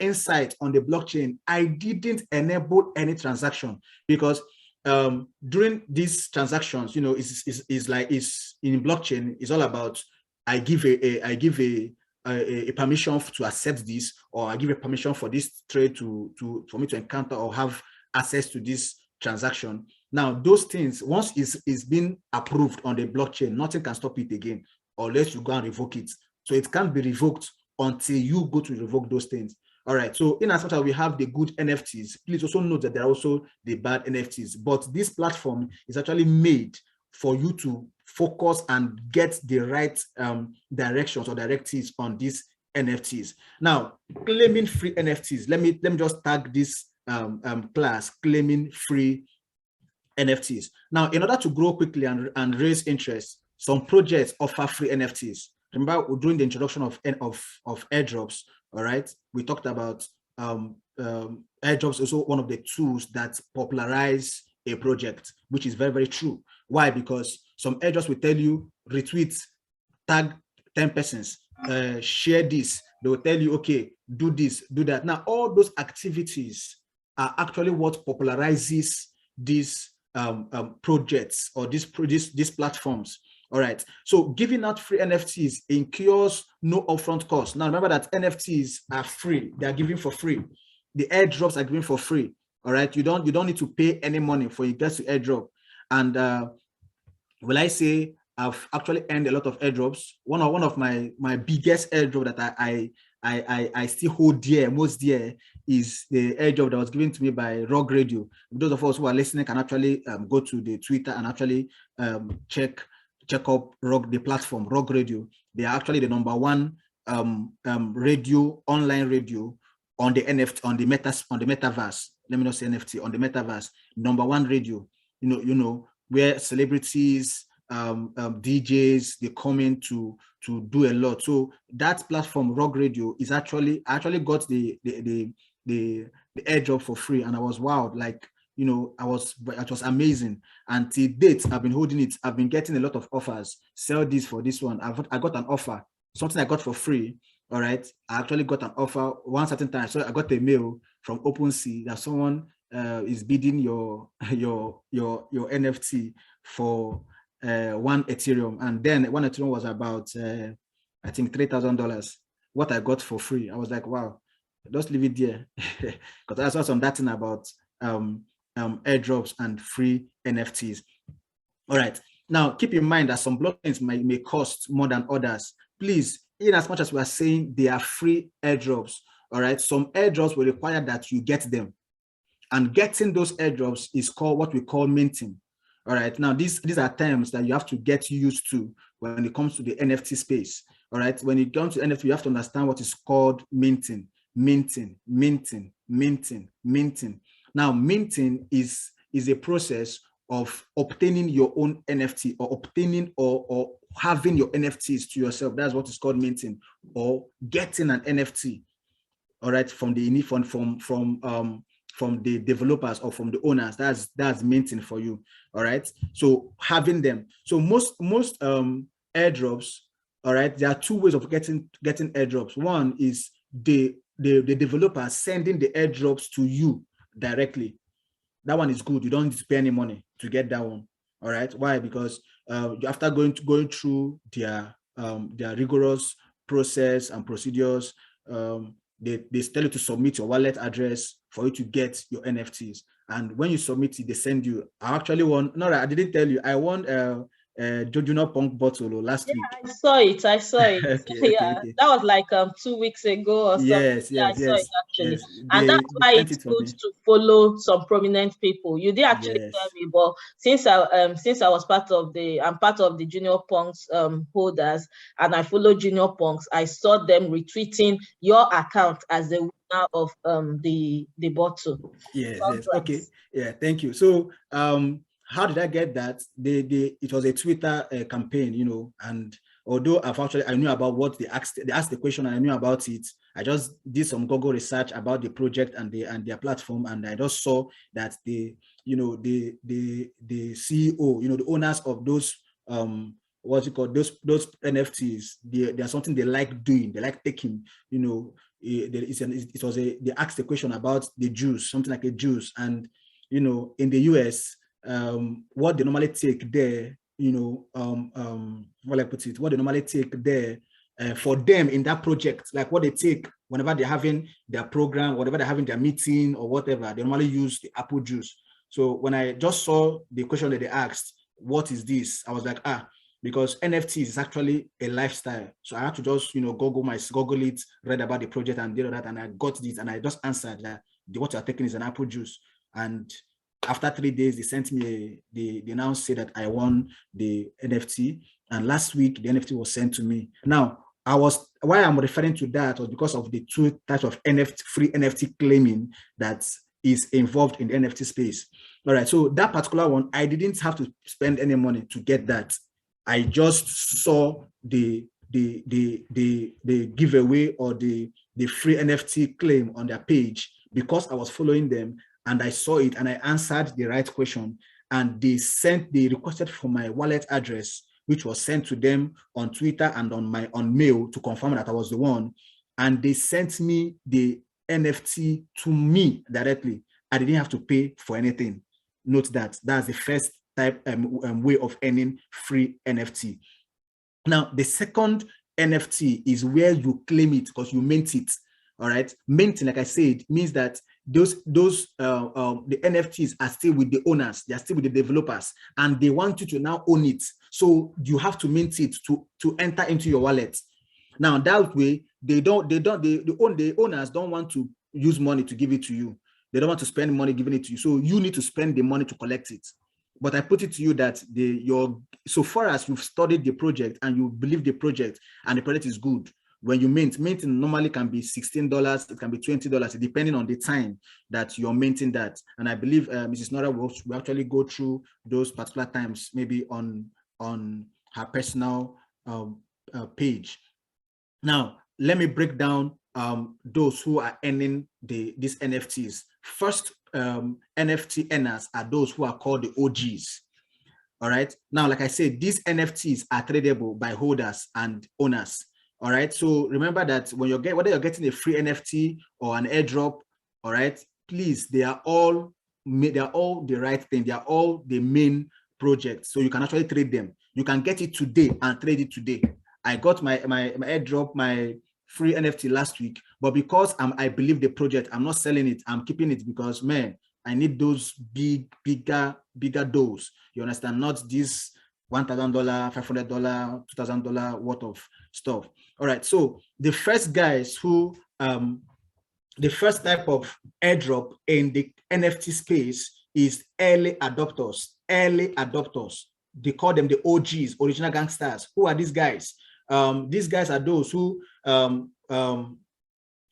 S2: insight on the blockchain, I didn't enable any transaction, because during these transactions, is in blockchain, it's all about I give a permission to accept this, or I give a permission for this trade for me to encounter or have access to this transaction. Now, those things, once it's been approved on the blockchain, nothing can stop it again, unless you go and revoke it. So it can't be revoked until you go to revoke those things. All right. So in as much as we have the good NFTs, please also note that there are also the bad NFTs. But this platform is actually made for you to focus and get the right directions or directives on these NFTs. Now, claiming free NFTs. Let me just tag this class, claiming free NFTs. Now, in order to grow quickly and raise interest, some projects offer free NFTs. Remember, during the introduction of airdrops, all right, we talked about airdrops also one of the tools that popularize a project, which is very, very true. Why? Because some airdrops will tell you, retweet, tag 10 persons, share this. They will tell you, okay, do this, do that. Now, all those activities are actually what popularizes these projects or these platforms. All right. So giving out free NFTs incurs no upfront cost. Now remember that NFTs are free. They are given for free. The airdrops are given for free. All right. You don't need to pay any money for you get to airdrop. And will I say I've actually earned a lot of airdrops. One of my biggest airdrop that I still hold dear, most dear, is the airdrop that was given to me by Rock Radio. Those of us who are listening can actually go to the Twitter and actually check up the platform Rock Radio. They are actually the number one radio, online radio on the NFT, on the metaverse. Let me not say NFT, on the metaverse. Number one radio. Where celebrities, DJs, they come in to do a lot. So that platform, Rock Radio, is actually, I actually got the airdrop for free, and I was wowed. Like, it was amazing. And till date, I've been holding it. I've been getting a lot of offers. Sell this for this one. I got an offer, something I got for free. All right, I actually got an offer one certain time. So I got a mail from OpenSea that someone is bidding your NFT for 1 Ethereum, and then 1 Ethereum was about I think $3,000. What I got for free, I was like, wow, just leave it there, because I saw some that thing about airdrops and free NFTs. All right, now keep in mind that some blockchains may cost more than others. Please, in as much as we are saying they are free airdrops, all right, some airdrops will require that you get them. And getting those airdrops is called what we call minting. All right. Now, these are terms that you have to get used to when it comes to the NFT space. All right. When it comes to NFT, you have to understand what is called minting. Minting. Now, minting is a process of obtaining your own NFT, or obtaining or having your NFTs to yourself. That's what is called minting, or getting an NFT. All right, from the from the developers or from the owners. That's minting for you. All right, so having them. So most airdrops, all right, there are two ways of getting airdrops. One is the developer sending the airdrops to you directly. That one is good. You don't need to pay any money to get that one. All right, why? Because after going through their rigorous process and procedures, they tell you to submit your wallet address for you to get your NFTs. And when you submit it, they send you. I actually won. No, I didn't tell you. I won Junior Punk bottle last week.
S1: I saw it.
S2: okay,
S1: Yeah,
S2: okay.
S1: that was like 2 weeks ago or something.
S2: Yes,
S1: Yeah, I saw it actually.
S2: yes.
S1: And that's why
S2: sent
S1: it's
S2: it for
S1: good
S2: me.
S1: to follow some prominent people. You did actually tell me, but since I was part of the Junior Punks holders, and I follow Junior Punks, I saw them retweeting your account as the winner of the bottle.
S2: Yes. Okay. Yeah, thank you. So how did I get that? It was a Twitter campaign, and although I knew about what they asked the question, and I knew about it, I just did some Google research about the project and their platform, and I just saw that the CEO, the owners of those what's it called, those NFTs, they are something they like doing, they like taking, they asked the question about the juice, something like a juice, and in the US, what they normally take there, what I put it, what they normally take there for them in that project, like what they take whenever they're having their program, whenever they're having their meeting or whatever, they normally use the apple juice. So when I just saw the question that they asked, what is this? I was like, because NFTs is actually a lifestyle. So I had to just, Google it, read about the project and did all that, and I got this, and I just answered that what you're taking is an apple juice. And after 3 days, they sent me they now say that I won the NFT. And last week, the NFT was sent to me. Now, why I'm referring to that was because of the two types of free NFT claiming that is involved in the NFT space. All right, so that particular one, I didn't have to spend any money to get that. I just saw the giveaway or the free NFT claim on their page because I was following them, and I saw it and I answered the right question, and they requested for my wallet address, which was sent to them on Twitter and on mail to confirm that I was the one, and they sent me the NFT to me directly. I didn't have to pay for anything. Note that that's the first type way of earning free NFT. Now, the second NFT is where you claim it because you mint it. All right, minting, like I said, means that the NFTs are still with the owners, they are still with the developers, and they want you to now own it. So you have to mint it to enter into your wallet. Now that way, the owners don't want to use money to give it to you. They don't want to spend money giving it to you. So you need to spend the money to collect it. But I put it to you that so far as you've studied the project and you believe the project and the project is good, when you minting normally can be $16, it can be $20, depending on the time that you're minting that. And I believe Mrs. Nora will actually go through those particular times, maybe on her personal page. Now, let me break down those who are earning these NFTs. First, NFT earners are those who are called the OGs. All right. Now, like I said, these NFTs are tradable by holders and owners. All right. So remember that when whether you're getting a free NFT or an airdrop, all right, please, they are all the right thing. They are all the main projects. So you can actually trade them. You can get it today and trade it today. I got my airdrop, my free NFT last week, but because I believe the project, I'm not selling it. I'm keeping it because, man, I need those bigger dose. You understand? Not this $1,000, $500, $2,000 worth of stuff. All right. So the first guys who, the first type of airdrop in the NFT space is early adopters. Early adopters. They call them the OGs, original gangsters. Who are these guys? These guys are those who now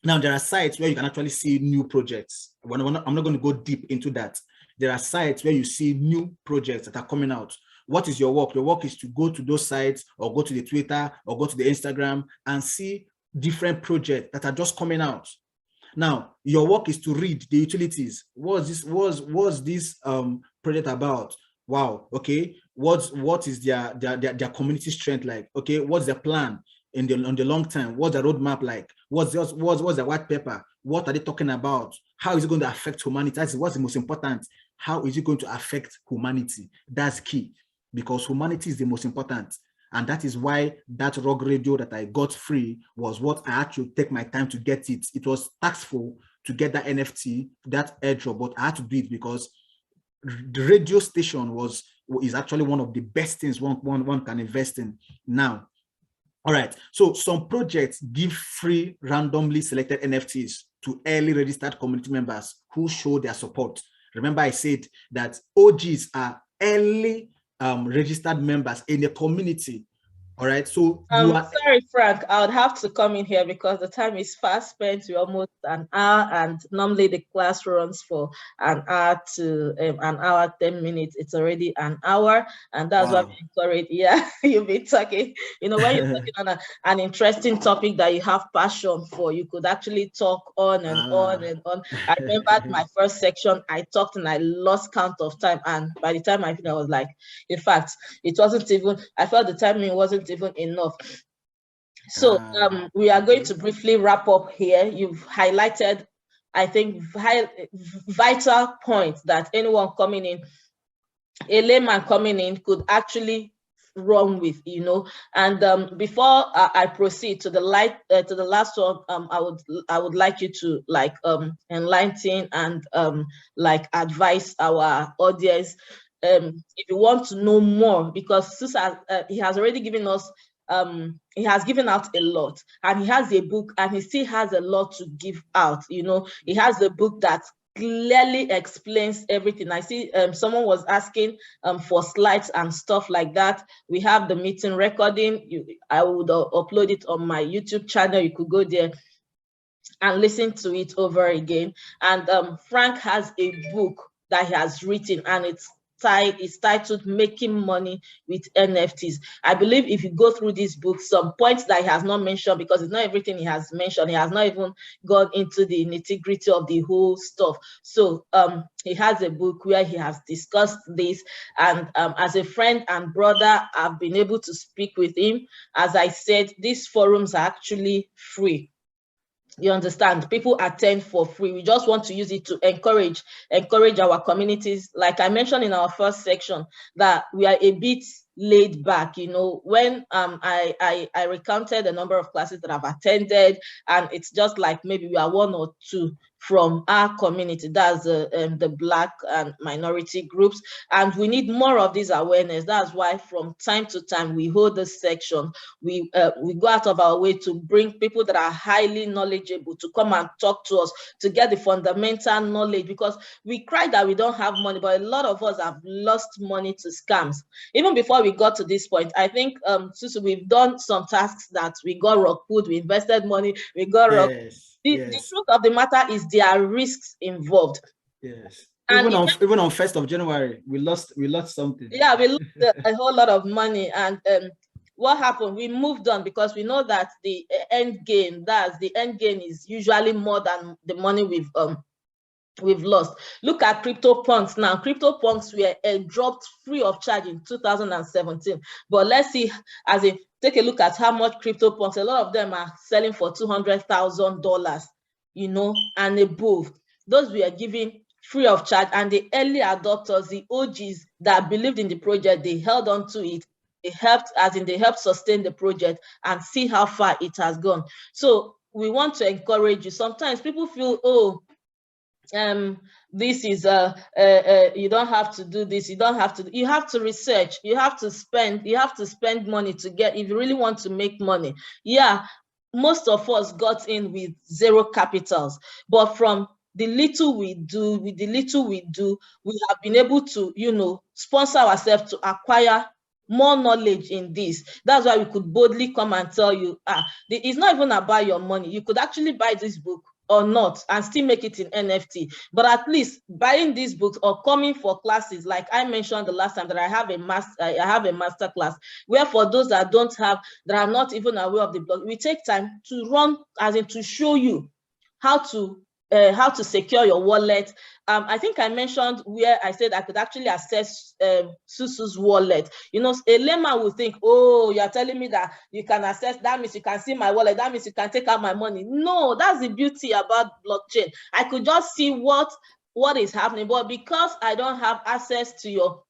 S2: there are sites where you can actually see new projects. I'm not going to go deep into that. There are sites where you see new projects that are coming out. What is your work? Your work is to go to those sites or go to the Twitter or go to the Instagram and see different projects that are just coming out. Now, your work is to read the utilities. What's this project about? Wow. Okay. What is their community strength like? Okay. What's their plan on the long term? What's the roadmap like? What's the white paper? What are they talking about? How is it going to affect humanity? That's what's the most important. How is it going to affect humanity? That's key, because humanity is the most important. And that is why that ROG radio that I got free was what I had to take my time to get it. It was taxable to get that NFT, that airdrop, but I had to do it because the radio station is actually one of the best things one can invest in now. All right, so some projects give free randomly selected NFTs to early registered community members who show their support. Remember, I said that OGs are early registered members in the community. All right, so
S1: sorry, Frank, I would have to come in here because the time is fast spent. We're almost an hour, and normally the class runs for an hour to an hour 10 minutes. It's already an hour, and that's why we encourage. Yeah, you've been talking. You know, when you're talking on an interesting topic that you have passion for, you could actually talk on and on and on. I remember my first section, I talked and I lost count of time, and by the time I finished, I was like, in fact, it wasn't even. I felt the timing wasn't even enough. So we are going to briefly wrap up here. You've highlighted, I think, vital points that anyone coming in, a layman coming in, could actually run with, you know. And before I proceed to the last one, I would like you to like enlighten and like advise our audience. If you want to know more, because Susu, he has already given us, he has given out a lot, and he has a book, and he still has a lot to give out. You know, he has a book that clearly explains everything. I see someone was asking for slides and stuff like that. We have the meeting recording. I would upload it on my YouTube channel. You could go there and listen to it over again. And Frank has a book that he has written, and it's titled Making Money with NFTs. I believe if you go through this book, some points that he has not mentioned, because it's not everything he has mentioned, he has not even gone into the nitty-gritty of the whole stuff. So he has a book where he has discussed this, and as a friend and brother, I've been able to speak with him. As I said, these forums are actually free. You understand? People attend for free. We just want to use it to encourage our communities. Like I mentioned in our first section, that we are a bit laid back. You know, when I recounted the number of classes that I've attended, and it's just like maybe we are one or two from our community, that's the Black and minority groups, and we need more of this awareness. That's why from time to time we hold this section. We go out of our way to bring people that are highly knowledgeable to come and talk to us, to get the fundamental knowledge, because we cry that we don't have money, but a lot of us have lost money to scams. Even before we got to this point, I think, Susu, we've done some tasks that we got rock pulled, we invested money, we got rock.
S2: Yes,
S1: The
S2: yes,
S1: truth of the matter is there are risks involved.
S2: yes.
S1: And
S2: Even on 1st of January, we lost something.
S1: yeah, we lost a whole lot of money. And what happened? We moved on because we know that the end game, that's the end game, is usually more than the money we've lost. Look at CryptoPunks now. CryptoPunks were dropped free of charge in 2017. But let's see, take a look at how much CryptoPunks, a lot of them are selling for $200,000, you know, and above. Those we are giving free of charge, and the early adopters, the OGs that believed in the project, they held on to it. They helped sustain the project and see how far it has gone. So we want to encourage you. Sometimes people feel, oh, this is you don't have to do this, you have to research, you have to spend money to get, if you really want to make money. Yeah, most of us got in with zero capitals, but from the little we do, we have been able to, you know, sponsor ourselves to acquire more knowledge in this. That's why we could boldly come and tell you, it's not even about your money. You could actually buy this book or not and still make it in NFT. But at least buying these books or coming for classes, like I mentioned the last time, that I have a master class where, for those that are not even aware of the blog, we take time to run, as in to show you how to secure your wallet. I think I mentioned where I said I could actually access Susu's wallet. You know, a layman would think, oh, you're telling me that you can access, that means you can see my wallet, that means you can take out my money. No, that's the beauty about blockchain. I could just see what is happening, but because I don't have access to your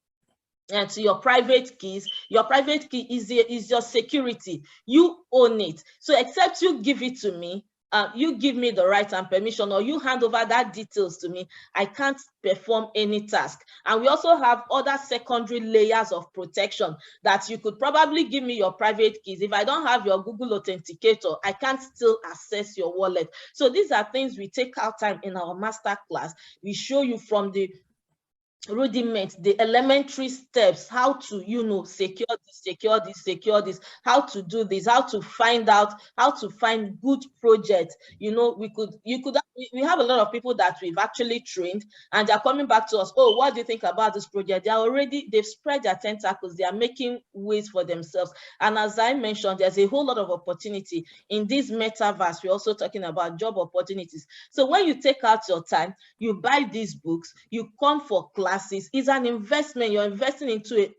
S1: private keys, your private key is your security. You own it. So except you give it to me, you give me the right and permission, or you hand over that details to me, I can't perform any task. And we also have other secondary layers of protection that you could probably give me your private keys. If I don't have your Google Authenticator, I can't still access your wallet. So these are things we take our time in our master class. We show you from the rudiments, the elementary steps, how to, you know, secure this, how to do this, how to find good projects. You know, we have a lot of people that we've actually trained, and they're coming back to us, oh, what do you think about this project? They've spread their tentacles, they are making ways for themselves. And as I mentioned, there's a whole lot of opportunity in this metaverse. We're also talking about job opportunities. So when you take out your time, you buy these books, you come for classes, is an investment. You're investing into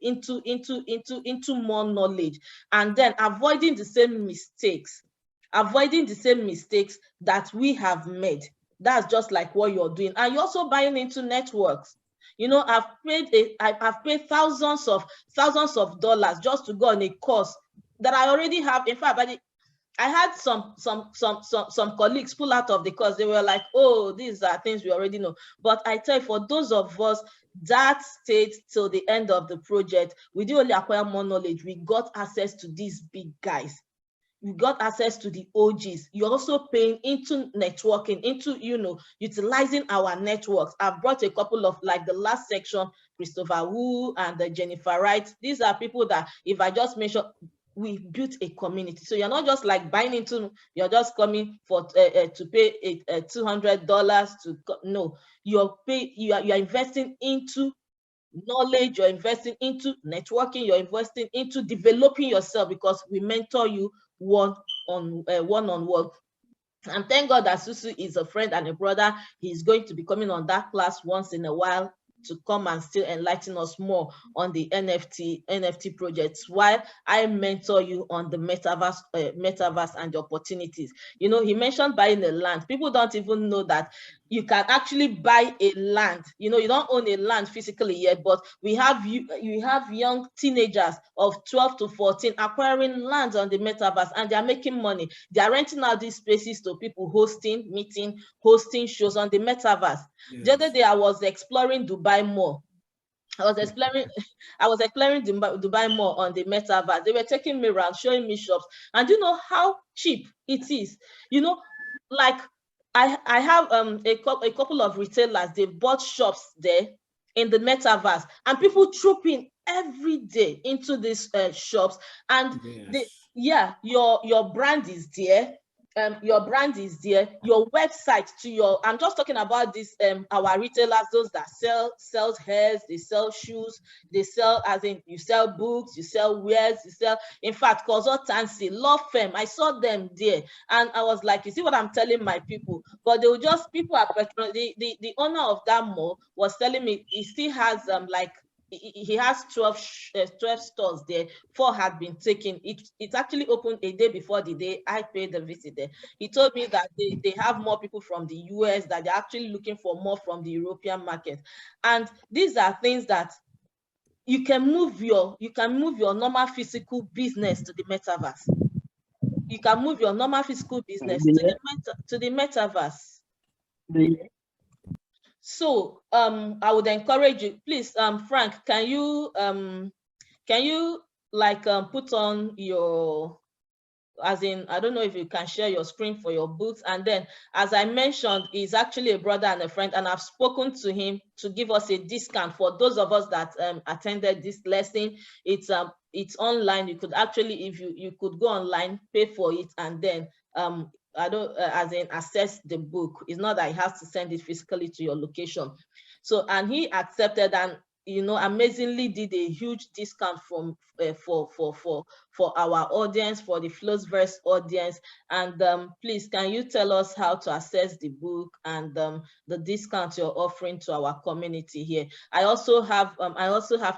S1: more knowledge, and then avoiding the same mistakes that we have made. That's just like what you're doing. And you're also buying into networks. You know, I've paid thousands of dollars just to go on a course that I already have. In fact, I had some colleagues pull out of the course. They were like, oh, these are things we already know. But I tell you, for those of us that stayed till the end of the project, we didn't only acquire more knowledge, we got access to these big guys. You got access to the OGs. You're also paying into networking, into, you know, utilizing our networks. I've brought a couple of, like the last section, Christopher Wu and Jennifer Wright. These are people that, if I just mention, we built a community. So you're not just like buying into, you're just coming for to pay $200 to, no, you are investing into knowledge, you're investing into networking, you're investing into developing yourself, because we mentor you one-on-one. And thank God that Susu is a friend and a brother. He's going to be coming on that class once in a while to come and still enlighten us more on the NFT projects, while I mentor you on the metaverse and the opportunities. You know, he mentioned buying the land. People don't even know that you can actually buy a land. You know, you don't own a land physically yet, but we have you have young teenagers of 12 to 14 acquiring lands on the metaverse, and they are making money. They are renting out these spaces to people hosting meeting, hosting shows on the metaverse.
S2: Yes.
S1: The other day I was exploring Dubai Mall. I was exploring Dubai Mall on the metaverse. They were taking me around, showing me shops, and you know how cheap it is. You know, like I have a couple of retailers. They bought shops there in the metaverse, and people trooping every day into these shops, and
S2: Yes.
S1: your brand is there. Your brand is there, your website to your, I'm just talking about this, our retailers, those that sell hairs, they sell shoes, they sell, as in, you sell books, you sell wares, you sell, in fact, consultancy, law firm. I saw them there, and I was like, you see what I'm telling my people? But they will just, people are the owner of that mall was telling me he still has like he has 12 stores there. 4 had been taken. It actually opened a day before the day I paid the visit there. He told me that they have more people from the US, that they're actually looking for more from the European market. And these are things that you can move your normal physical business to the metaverse. You can move your normal physical business to the metaverse. So I would encourage you, please, Frank, can you like put on your, as in, I don't know if you can share your screen for your booth. And then, as I mentioned, he's actually a brother and a friend, and I've spoken to him to give us a discount for those of us that attended this lesson. It's online. You could actually, if you could go online, pay for it, and then I don't as in access the book. It's not that he has to send it physically to your location. So, and he accepted, and you know, amazingly did a huge discount from for our audience, for the Flowsverse audience. And please, can you tell us how to access the book and the discount you're offering to our community here? I also have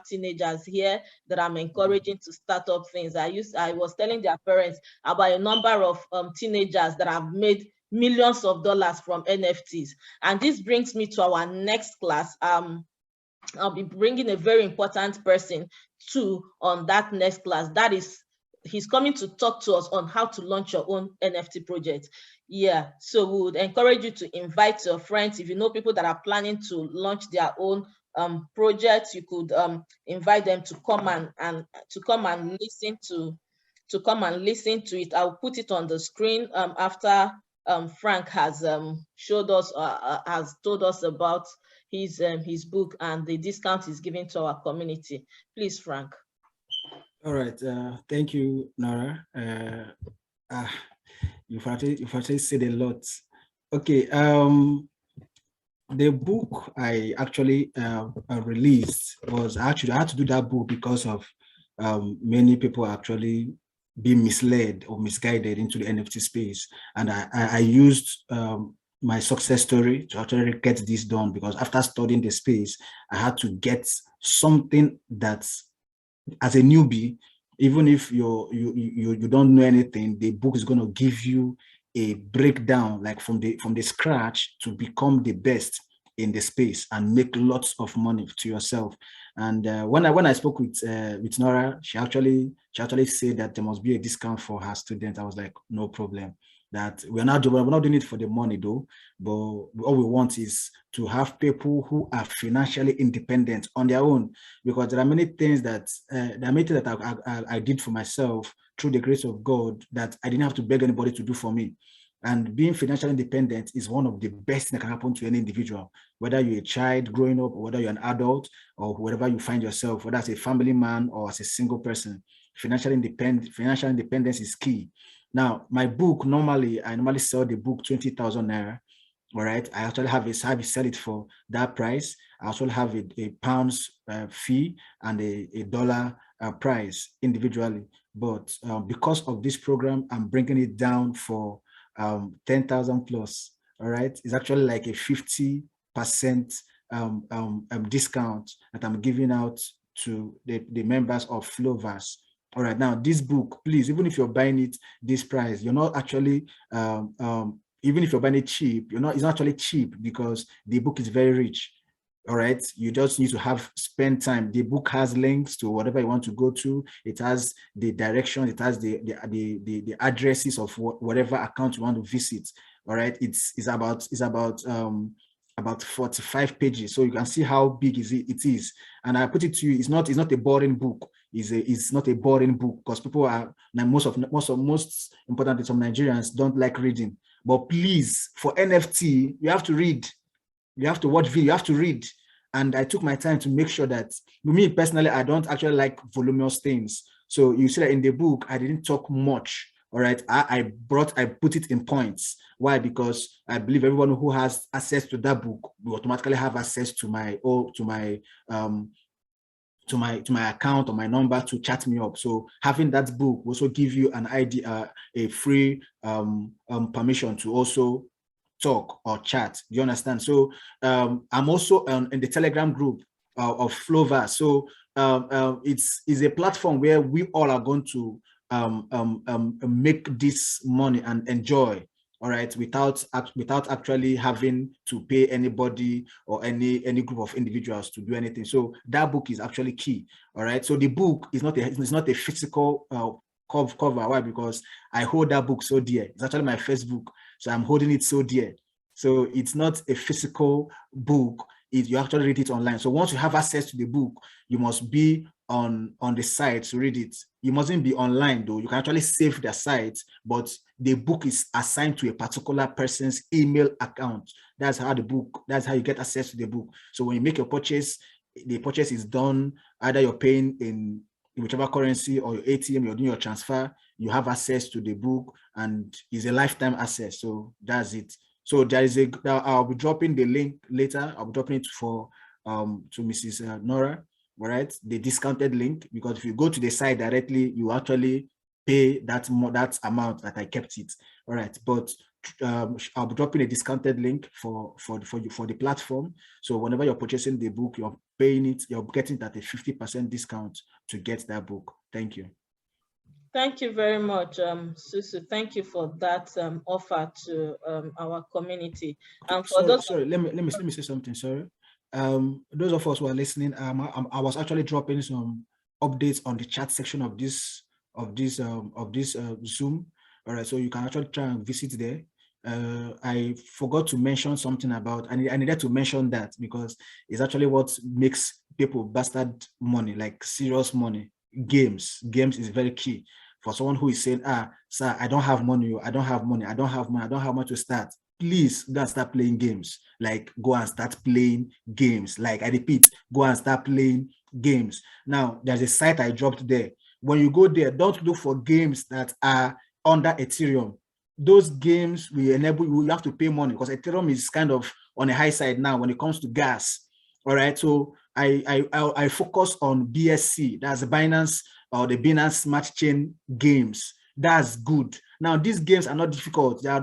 S1: teenagers here that I'm encouraging to start up things. I was telling their parents about a number of teenagers that have made millions of dollars from NFTs. And this brings me to our next class. I'll be bringing a very important person too on that next class. That is, he's coming to talk to us on how to launch your own NFT project. Yeah, so we would encourage you to invite your friends. If you know people that are planning to launch their own projects, you could invite them to come and listen to it. I'll put it on the screen after Frank has showed us has told us about his book and the discount he's giving to our community. Please, Frank.
S2: All right. Thank you, Nora. You've actually said a lot. Okay. The book I actually released was I had to do that book because of many people actually being misled or misguided into the NFT space, and I used my success story to actually get this done, because after studying the space, I had to get something that's, as a newbie, even if you don't know anything, the book is going to give you a breakdown, like from the scratch, to become the best in the space and make lots of money to yourself. And when I spoke with Nora, she actually said that there must be a discount for her students. I was like, no problem. That we're not doing it for the money though, but all we want is to have people who are financially independent on their own, because there are many things that I did for myself through the grace of God that I didn't have to beg anybody to do for me. And being financially independent is one of the best things that can happen to any individual, whether you're a child growing up, or whether you're an adult, or wherever you find yourself, whether as a family man or as a single person. Financial independence is key. Now, my book, I normally sell the book 20,000 naira. All right. I actually have a sell it for that price. I also have a pounds fee and a dollar price individually. But because of this program, I'm bringing it down for 10,000 plus. All right. It's actually like a 50% discount that I'm giving out to the members of Flowverse. All right. Now, this book, please, even if you're buying it this price, you're not actually even if you're buying it cheap, it's not actually cheap because the book is very rich. All right, you just need to spend time. The book has links to whatever you want to go to. It has the direction, it has the addresses of whatever account you want to visit. All right, it's about 45 pages, so you can see how big it is. And I put it to you, it's not a boring book. It's not a boring book, because people are now, most importantly, some Nigerians don't like reading. But please, for NFT, you have to read. You have to watch video, you have to read. And I took my time to make sure that, me personally, I don't actually like voluminous things. So you see that in the book, I didn't talk much. All right, I put it in points. Why? Because I believe everyone who has access to that book will automatically have access to my account or my number to chat me up. So having that book will also give you an idea, a free permission to also talk or chat. Do you understand? So I'm also in the Telegram group of Floverse. So it's a platform where we all are going to make this money and enjoy. All right, without actually having to pay anybody or any group of individuals to do anything. So that book is actually key. All right, so the book is not a physical cover. Why? Because I hold that book so dear. It's actually my first book, so I'm holding it so dear. So it's not a physical book. You actually read it online. So once you have access to the book, you must be on the site to read it. You mustn't be online though. You can actually save the site, but the book is assigned to a particular person's email account. That's how you get access to the book. So when you make your purchase, the purchase is done, either you're paying in whichever currency or your ATM, you're doing your transfer, you have access to the book, and it's a lifetime access. So that's it. So I'll be dropping the link later. I'll be dropping it to Mrs. Nora, all right? The discounted link, because if you go to the site directly, you actually pay that amount that I kept it, all right? But I'll be dropping a discounted link for the platform. So whenever you're purchasing the book, you're getting it at a 50% discount to get that book. Thank you.
S1: Thank you very much, Susu. Thank you for that offer to our community. And for
S2: sorry, let me say something. Sorry, those of us who are listening, I was actually dropping some updates on the chat section of this Zoom. All right, so you can actually try and visit there. I forgot to mention something about, I needed to mention that because it's actually what makes people bastard money, like serious money. Games is very key. For someone who is saying, sir, I don't have money, I don't have money to start. Please go and start playing games. Like, go and start playing games. Like, I repeat, go and start playing games. Now, there's a site I dropped there. When you go there, don't look for games that are under Ethereum. Those games will enable you have to pay money, because Ethereum is kind of on the high side now when it comes to gas. All right, so I focus on BSC, that's the Binance or the Binance Smart Chain games. That's good. Now, these games are not difficult. They are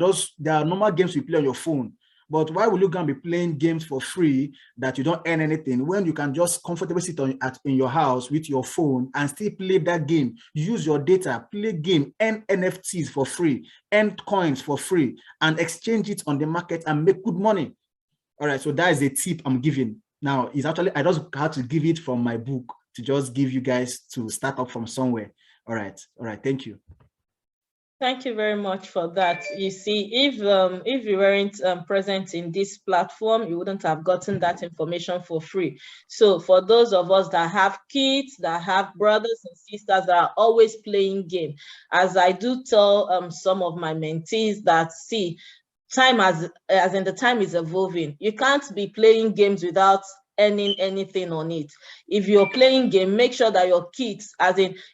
S2: normal games you play on your phone. But why will you go and be playing games for free that you don't earn anything, when you can just comfortably sit in your house with your phone and still play that game? Use your data, play game, earn NFTs for free, earn coins for free, and exchange it on the market and make good money. All right, so that is a tip I'm giving. Now, it's actually, I just had to give it from my book to just give you guys to start up from somewhere. All right, thank you.
S1: Thank you very much for that. You see, if you weren't present in this platform, you wouldn't have gotten that information for free. So for those of us that have kids, that have brothers and sisters that are always playing game, as I do tell some of my mentees that, see, time as in the time is evolving. You can't be playing games without earning anything on it. If you're playing game, make sure that your kids,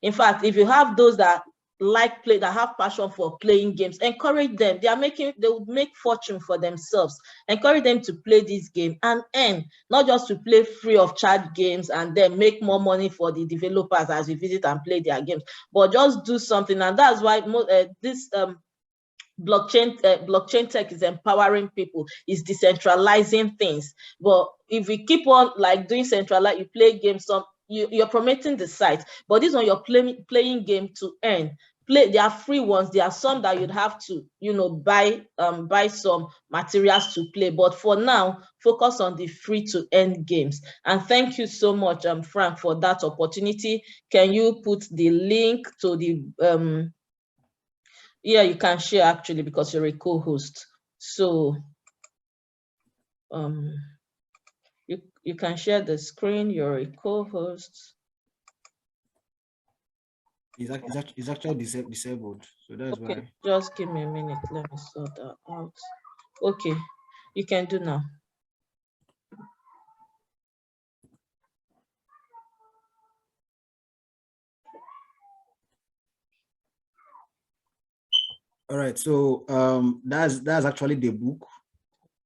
S1: in fact, if you have those that that have passion for playing games, encourage them. They would make fortune for themselves. Encourage them to play this game and earn, not just to play free of charge games and then make more money for the developers as we visit and play their games, but just do something. And that's why this blockchain tech is empowering people, is decentralizing things. But if we keep on like doing centralized, you play games, you're promoting the site, but this one you're playing game to earn. play. There are free ones. There are some that you'd have to, buy some materials to play. But for now, focus on the free to earn games. And thank you so much, Frank, for that opportunity. Can you put the link to the yeah, you can share actually because you're a co-host. So you can share the screen. You're a co-host.
S2: It's actually disabled, so that's
S1: Okay,
S2: why.
S1: just give me a minute. Let me sort that out. Okay, you can do now.
S2: All right, so that's actually the book.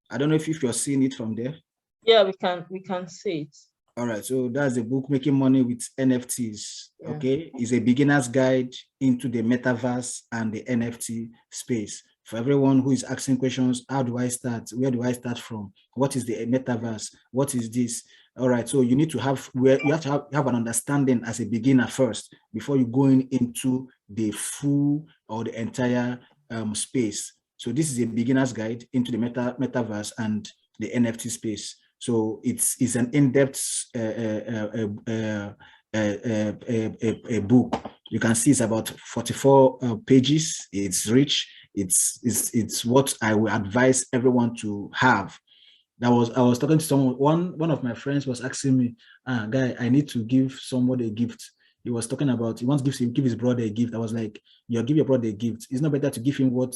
S2: I don't know if you're seeing it from there.
S1: Yeah, we can see it.
S2: All right, so that's the book, Making Money with NFTs.
S1: Yeah.
S2: Okay, it's a beginner's guide into the metaverse and the NFT space. For everyone who is asking questions, how do I start? Where do I start from? What is the metaverse? What is this? All right, so you need to have have an understanding as a beginner first before you going into the full or the entire space. So this is a beginner's guide into the metaverse and the NFT space. So it's an in-depth a book. You can see it's about 44 pages. It's rich. It's what I would advise everyone to have. I was talking to someone. One of my friends was asking me, guy, I need to give somebody a gift. He was talking about he wants to give his brother a gift. I was like, you give your brother a gift. It's not better to give him what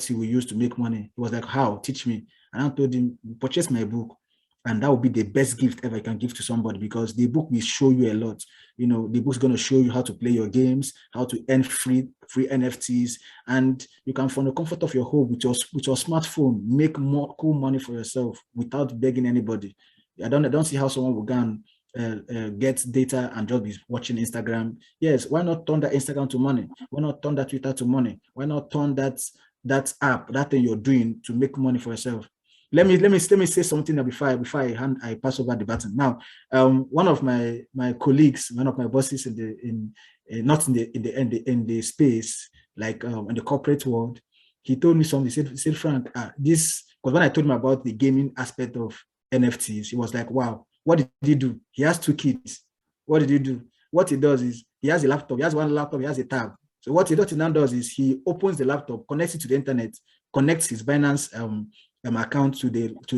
S2: he will use to make money. He was like, how? Teach me. And I told him, purchase my book. And that would be the best gift ever you can give to somebody, because the book will show you a lot. You know, the book's going to show you how to play your games, how to earn free NFTs, and you can, from the comfort of your home with your smartphone, make more cool money for yourself without begging anybody. I don't see how someone will go and get data and just be watching Instagram. Yes, why not turn that Instagram to money? Why not turn that Twitter to money? Why not turn that app, that thing you're doing, to make money for yourself? Let me say something before I pass over the baton. Now, one of my colleagues, one of my bosses not in the space, like in the corporate world, he told me something. He said, Frank, this, because when I told him about the gaming aspect of NFTs, he was like, wow, what did he do? He has 2 kids. What did he do? What he does is he has a laptop. He has one laptop. He has a tab. So what he now does is he opens the laptop, connects it to the internet, connects his Binance account to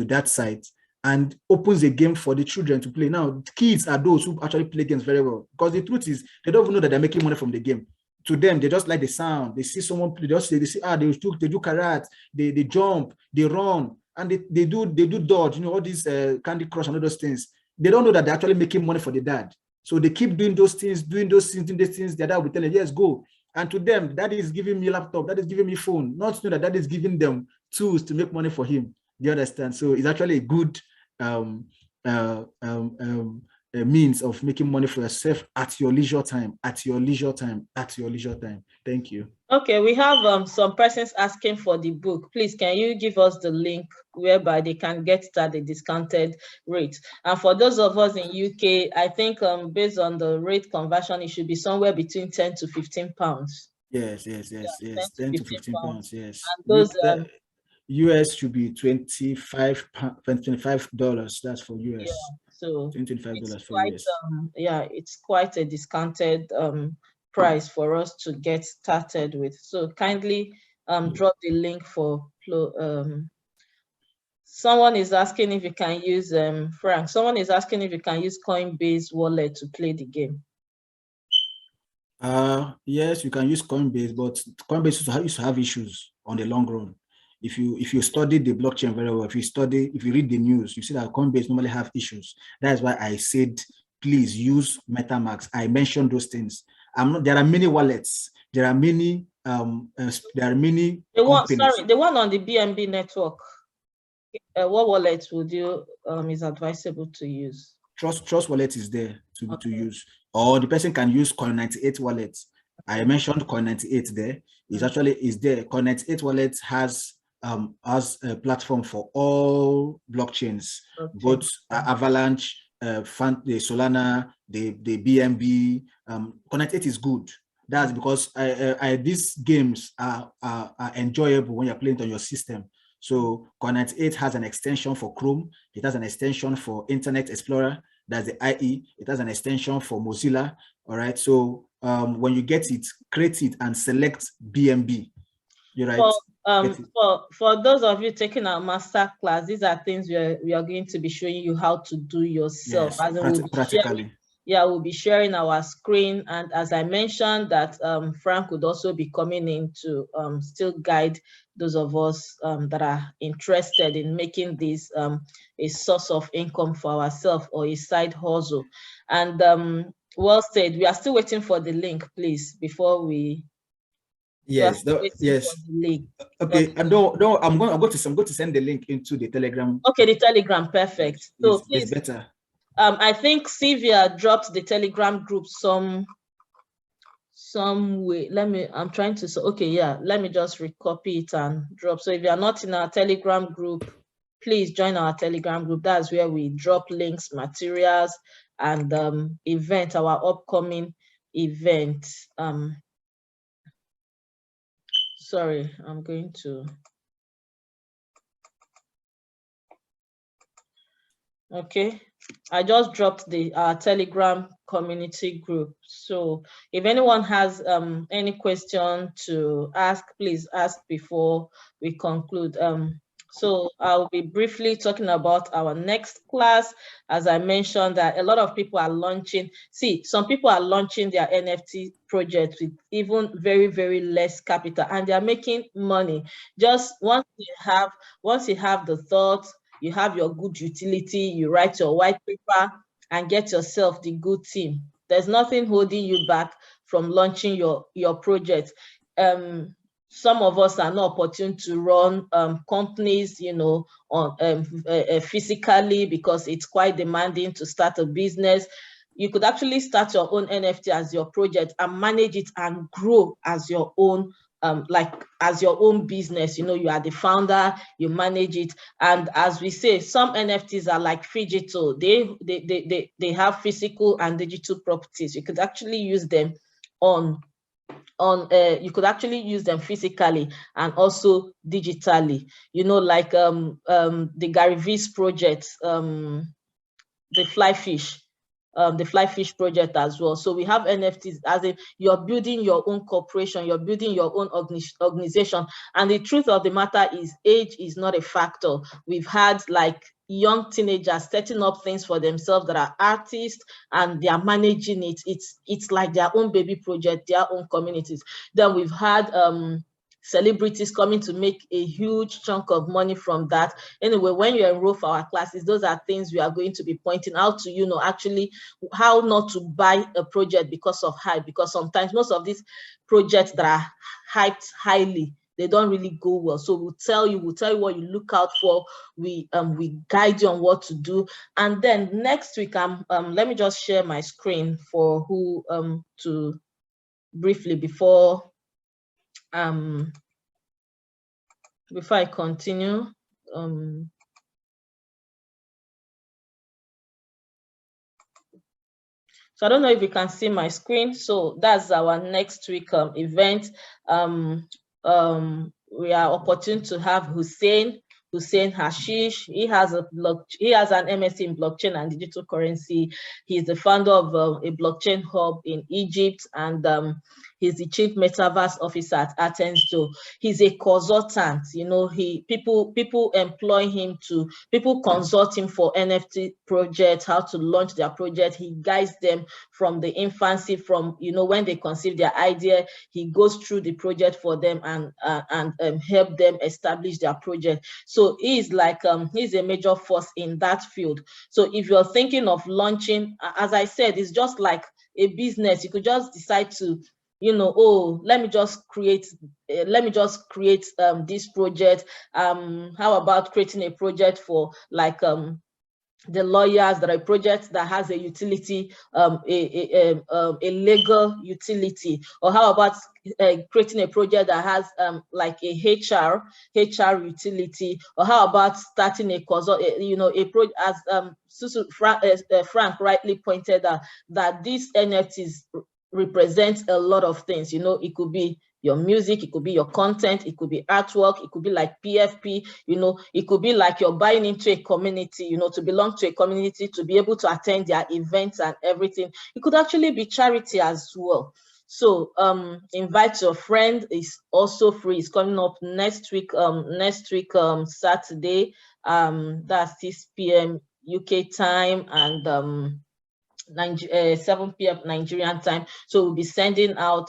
S2: that site, and opens a game for the children to play. Now, kids are those who actually play games very well, because the truth is they don't even know that they're making money from the game. To them, they just like the sound. They see someone play, they see they do karate, they jump, they run, and they do dodge. You know, all these Candy Crush and all those things. They don't know that they're actually making money for the dad. So they keep doing those things. Their dad will tell them, yes, go. And to them, that is giving me laptop, that is giving me phone. Not to know that is giving them tools to make money for him. Do you understand? So it's actually a good a means of making money for yourself at your leisure time. Thank you.
S1: Okay, we have some persons asking for the book. Please, can you give us the link whereby they can get it at the discounted rate? And for those of us in UK, I think based on the rate conversion, it should be somewhere between 10 to 15 pounds.
S2: Yes.
S1: Yeah,
S2: 10 to
S1: 15
S2: 15
S1: pounds.
S2: pounds. Yes.
S1: And those
S2: US should be $25. That's for
S1: yeah,
S2: US.
S1: so it's
S2: $25 for
S1: quite
S2: US.
S1: it's quite a discounted price for us to get started with. So kindly drop the link for someone is asking if you can use Frank. Someone is asking if you can use Coinbase wallet to play the game.
S2: Yes, you can use Coinbase, but Coinbase used to have issues on the long run. If you study the blockchain very well, if you read the news, you see that Coinbase normally have issues. That's why I said, please use MetaMask. I mentioned those things. There are many wallets. There are many companies.
S1: The one on the BNB network. What wallet would you is advisable to use?
S2: Trust wallet is there to use, or the person can use Coin98 wallet. I mentioned Coin98 there. It's actually there. Coin98 wallet has a platform for all blockchains, both Avalanche, the Solana, the BNB. Coin98 is good. That's because these games are enjoyable when you're playing it on your system. So Connect 8 has an extension for Chrome. It has an extension for Internet Explorer. That's the IE. It has an extension for Mozilla. All right. So when you get it, create it and select BMB. You're right.
S1: For those of you taking our master class, these are things we are going to be showing you how to do yourself.
S2: Yes, practically.
S1: We'll be sharing our screen, and as I mentioned, that Frank would also be coming in to still guide those of us that are interested in making this a source of income for ourselves or a side hustle. And well said. We are still waiting for the link, please, before we.
S2: Yes, yes. Okay, and I'm going to send the link into the Telegram.
S1: Okay, the Telegram, perfect. So please,
S2: it's better.
S1: I think Sylvia dropped the Telegram group some way. I'm trying to, okay, yeah, let me just recopy it and drop. So if you're not in our Telegram group, please join our Telegram group. That's where we drop links, materials, and our upcoming event. Sorry, I'm going to. Okay, I just dropped the Telegram community group. So if anyone has any question to ask, please ask before we conclude. So I'll be briefly talking about our next class. As I mentioned, that a lot of people are launching. See, some people are launching their NFT projects with even very, very less capital, and they're making money. Just once you have the thought, you have your good utility, you write your white paper and get yourself the good team. There's nothing holding you back from launching your project. Some of us are not opportune to run companies, on physically, because it's quite demanding to start a business. You could actually start your own NFT as your project and manage it and grow as your own as your own business. You are the founder, you manage it. And as we say, some NFTs are like digital. They have physical and digital properties. You could actually use them you could actually use them physically and also digitally, like the Gary V's project, the fly fish project as well. So we have NFTs, as in you're building your own corporation, you're building your own organization. And the truth of the matter is, age is not a factor. We've had like young teenagers setting up things for themselves that are artists, and they are managing it. It's like their own baby project, their own communities. Then we've had celebrities coming to make a huge chunk of money from that. Anyway, when you enroll for our classes, those are things we are going to be pointing out to actually how not to buy a project because of hype, because sometimes most of these projects that are hyped highly, they don't really go well. So we'll tell you what you look out for. We guide you on what to do. And then next week, let me just share my screen for who to briefly before I continue. So I don't know if you can see my screen. So that's our next week event. We are opportune to have Hussein Hashish. He has an MSc in blockchain and digital currency. He's the founder of a blockchain hub in Egypt, and he's the chief metaverse officer at Athens. So he's a consultant. People employ him people consult him for NFT projects, how to launch their project. He guides them from the infancy, from when they conceive their idea. He goes through the project for them and help them establish their project. So he's like he's a major force in that field. So if you're thinking of launching, as I said, it's just like a business. You could just decide to let me just create this project. How about creating a project for like the lawyers, that are a project that has a utility, a legal utility? Or how about creating a project that has like a HR utility? Or how about starting a consult, a project, as Susu, Frank rightly pointed out, that these NFTs represents a lot of things. You know, it could be your music, it could be your content, it could be artwork, it could be like PFP, you know, it could be like you're buying into a community, you know, to belong to a community, to be able to attend their events and everything. It could actually be charity as well. So invite your friend. Is also free. It's coming up next week, Saturday, that's 6 p.m. UK time, and 7 p.m. Nigerian time. So we'll be sending out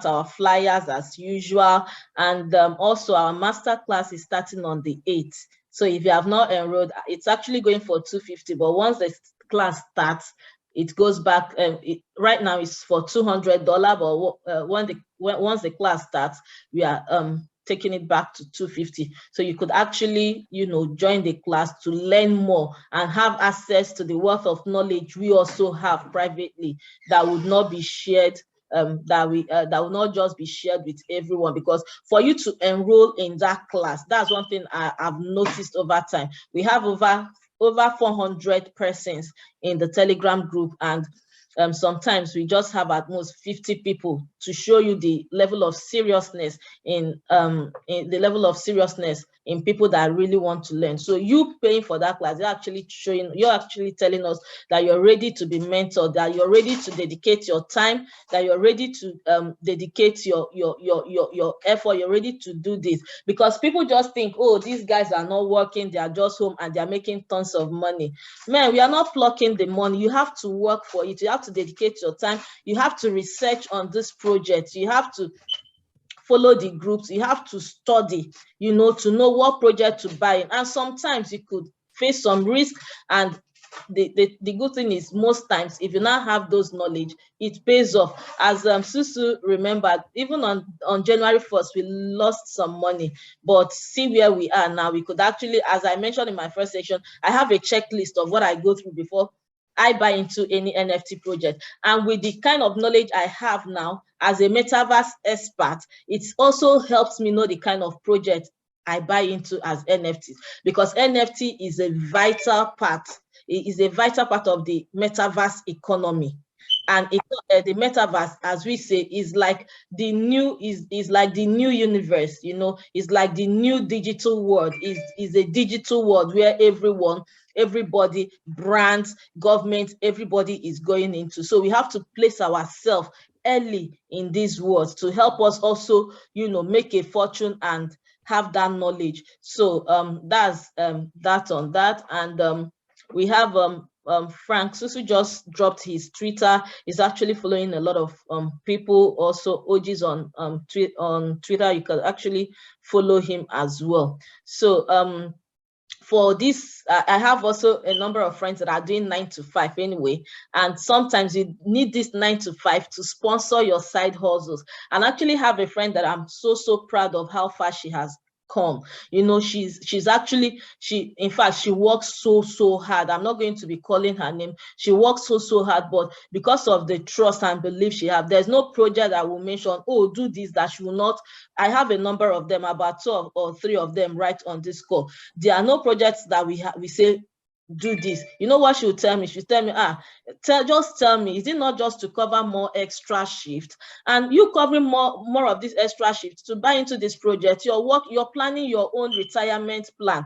S1: our flyers as usual, and also our master class is starting on the 8th. So if you have not enrolled, it's actually going for 250, but once the class starts, it goes back. Right now it's for $200, but once the class starts, we are taking it back to 250. So you could actually, you know, join the class to learn more and have access to the wealth of knowledge we also have privately that would not be shared, that will not just be shared with everyone. Because for you to enroll in that class, that's one thing I've noticed over time. We have over 400 persons in the Telegram group, and sometimes we just have at most 50 people, to show you the level of seriousness in people that really want to learn. So you paying for that class, you're actually telling us that you're ready to be mentored, that you're ready to dedicate your time, that you're ready to dedicate your effort, you're ready to do this. Because people just think, oh, these guys are not working, they are just home and they're making tons of money. Man, we are not plucking the money. You have to work for it. You have to dedicate your time. You have to research on this project. You have to follow the groups. You have to study, you know, to know what project to buy in. And sometimes you could face some risk, and the good thing is, most times, if you now have those knowledge, it pays off. As Susu remembered, even on January 1st, we lost some money, but see where we are now. We could actually, as I mentioned in my first section, I have a checklist of what I go through before I buy into any NFT project. And with the kind of knowledge I have now as a metaverse expert, it also helps me know the kind of project I buy into as NFTs, because NFT is a vital part. It is a vital part of the metaverse economy. And the metaverse, as we say, is like the new universe, you know. It's like the new digital world. Is a digital world where everybody, brands, government, everybody is going into. So we have to place ourselves early in these worlds to help us also, you know, make a fortune and have that knowledge. So that's that on that. And we have Frank Susu just dropped his Twitter. He's actually following a lot of people, also OGs on Twitter. You can actually follow him as well. So for this, I have also a number of friends that are doing 9 to 5 anyway, and sometimes you need this 9 to 5 to sponsor your side hustles. And I actually have a friend that I'm so proud of how far she has come. You know, she's actually, in fact, she works so hard. I'm not going to be calling her name. She works so hard, but because of the trust and belief she have, there's no project that will mention, oh, do this, that she will not. I have a number of them, about 2 or 3 of them right on this call. There are no projects that we say, do this. You know what she will tell me? She'll tell me, just tell me, is it not just to cover more extra shift? And you covering more of this extra shift to buy into this project, you're planning your own retirement plan.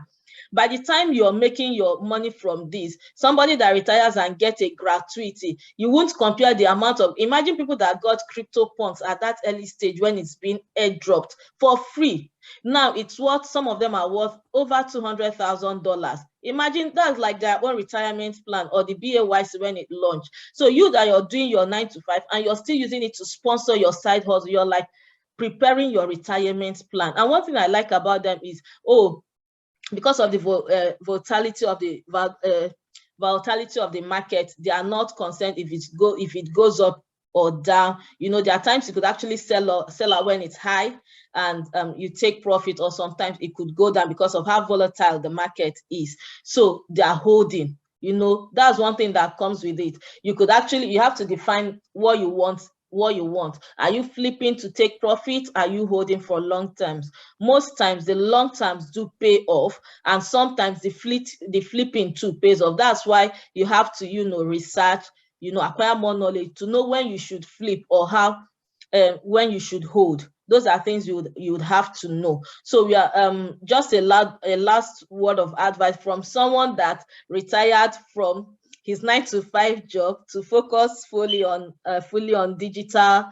S1: By the time you're making your money from this, somebody that retires and get a gratuity, you won't compare the amount of, imagine people that got crypto punts at that early stage when it's been airdropped for free. Now it's worth, some of them are worth over $200,000. Imagine that's like their own retirement plan, or the BAYC when it launched. So you that you're doing your 9 to 5 and you're still using it to sponsor your side hustle, you're like preparing your retirement plan. And one thing I like about them is, because of the volatility of the market, they are not concerned if it goes up or down. You know, there are times you could actually sell out when it's high and you take profit, or sometimes it could go down because of how volatile the market is. So they are holding. You know, that's one thing that comes with it. You have to define what you want. Are you flipping to take profit? Are you holding for long terms? Most times the long terms do pay off, and sometimes the flipping too pays off. That's why you have to, you know, research, acquire more knowledge, to know when you should flip or how when you should hold. Those are things you would have to know. So we are just a last word of advice from someone that retired from his 9-to-5 job to focus fully on digital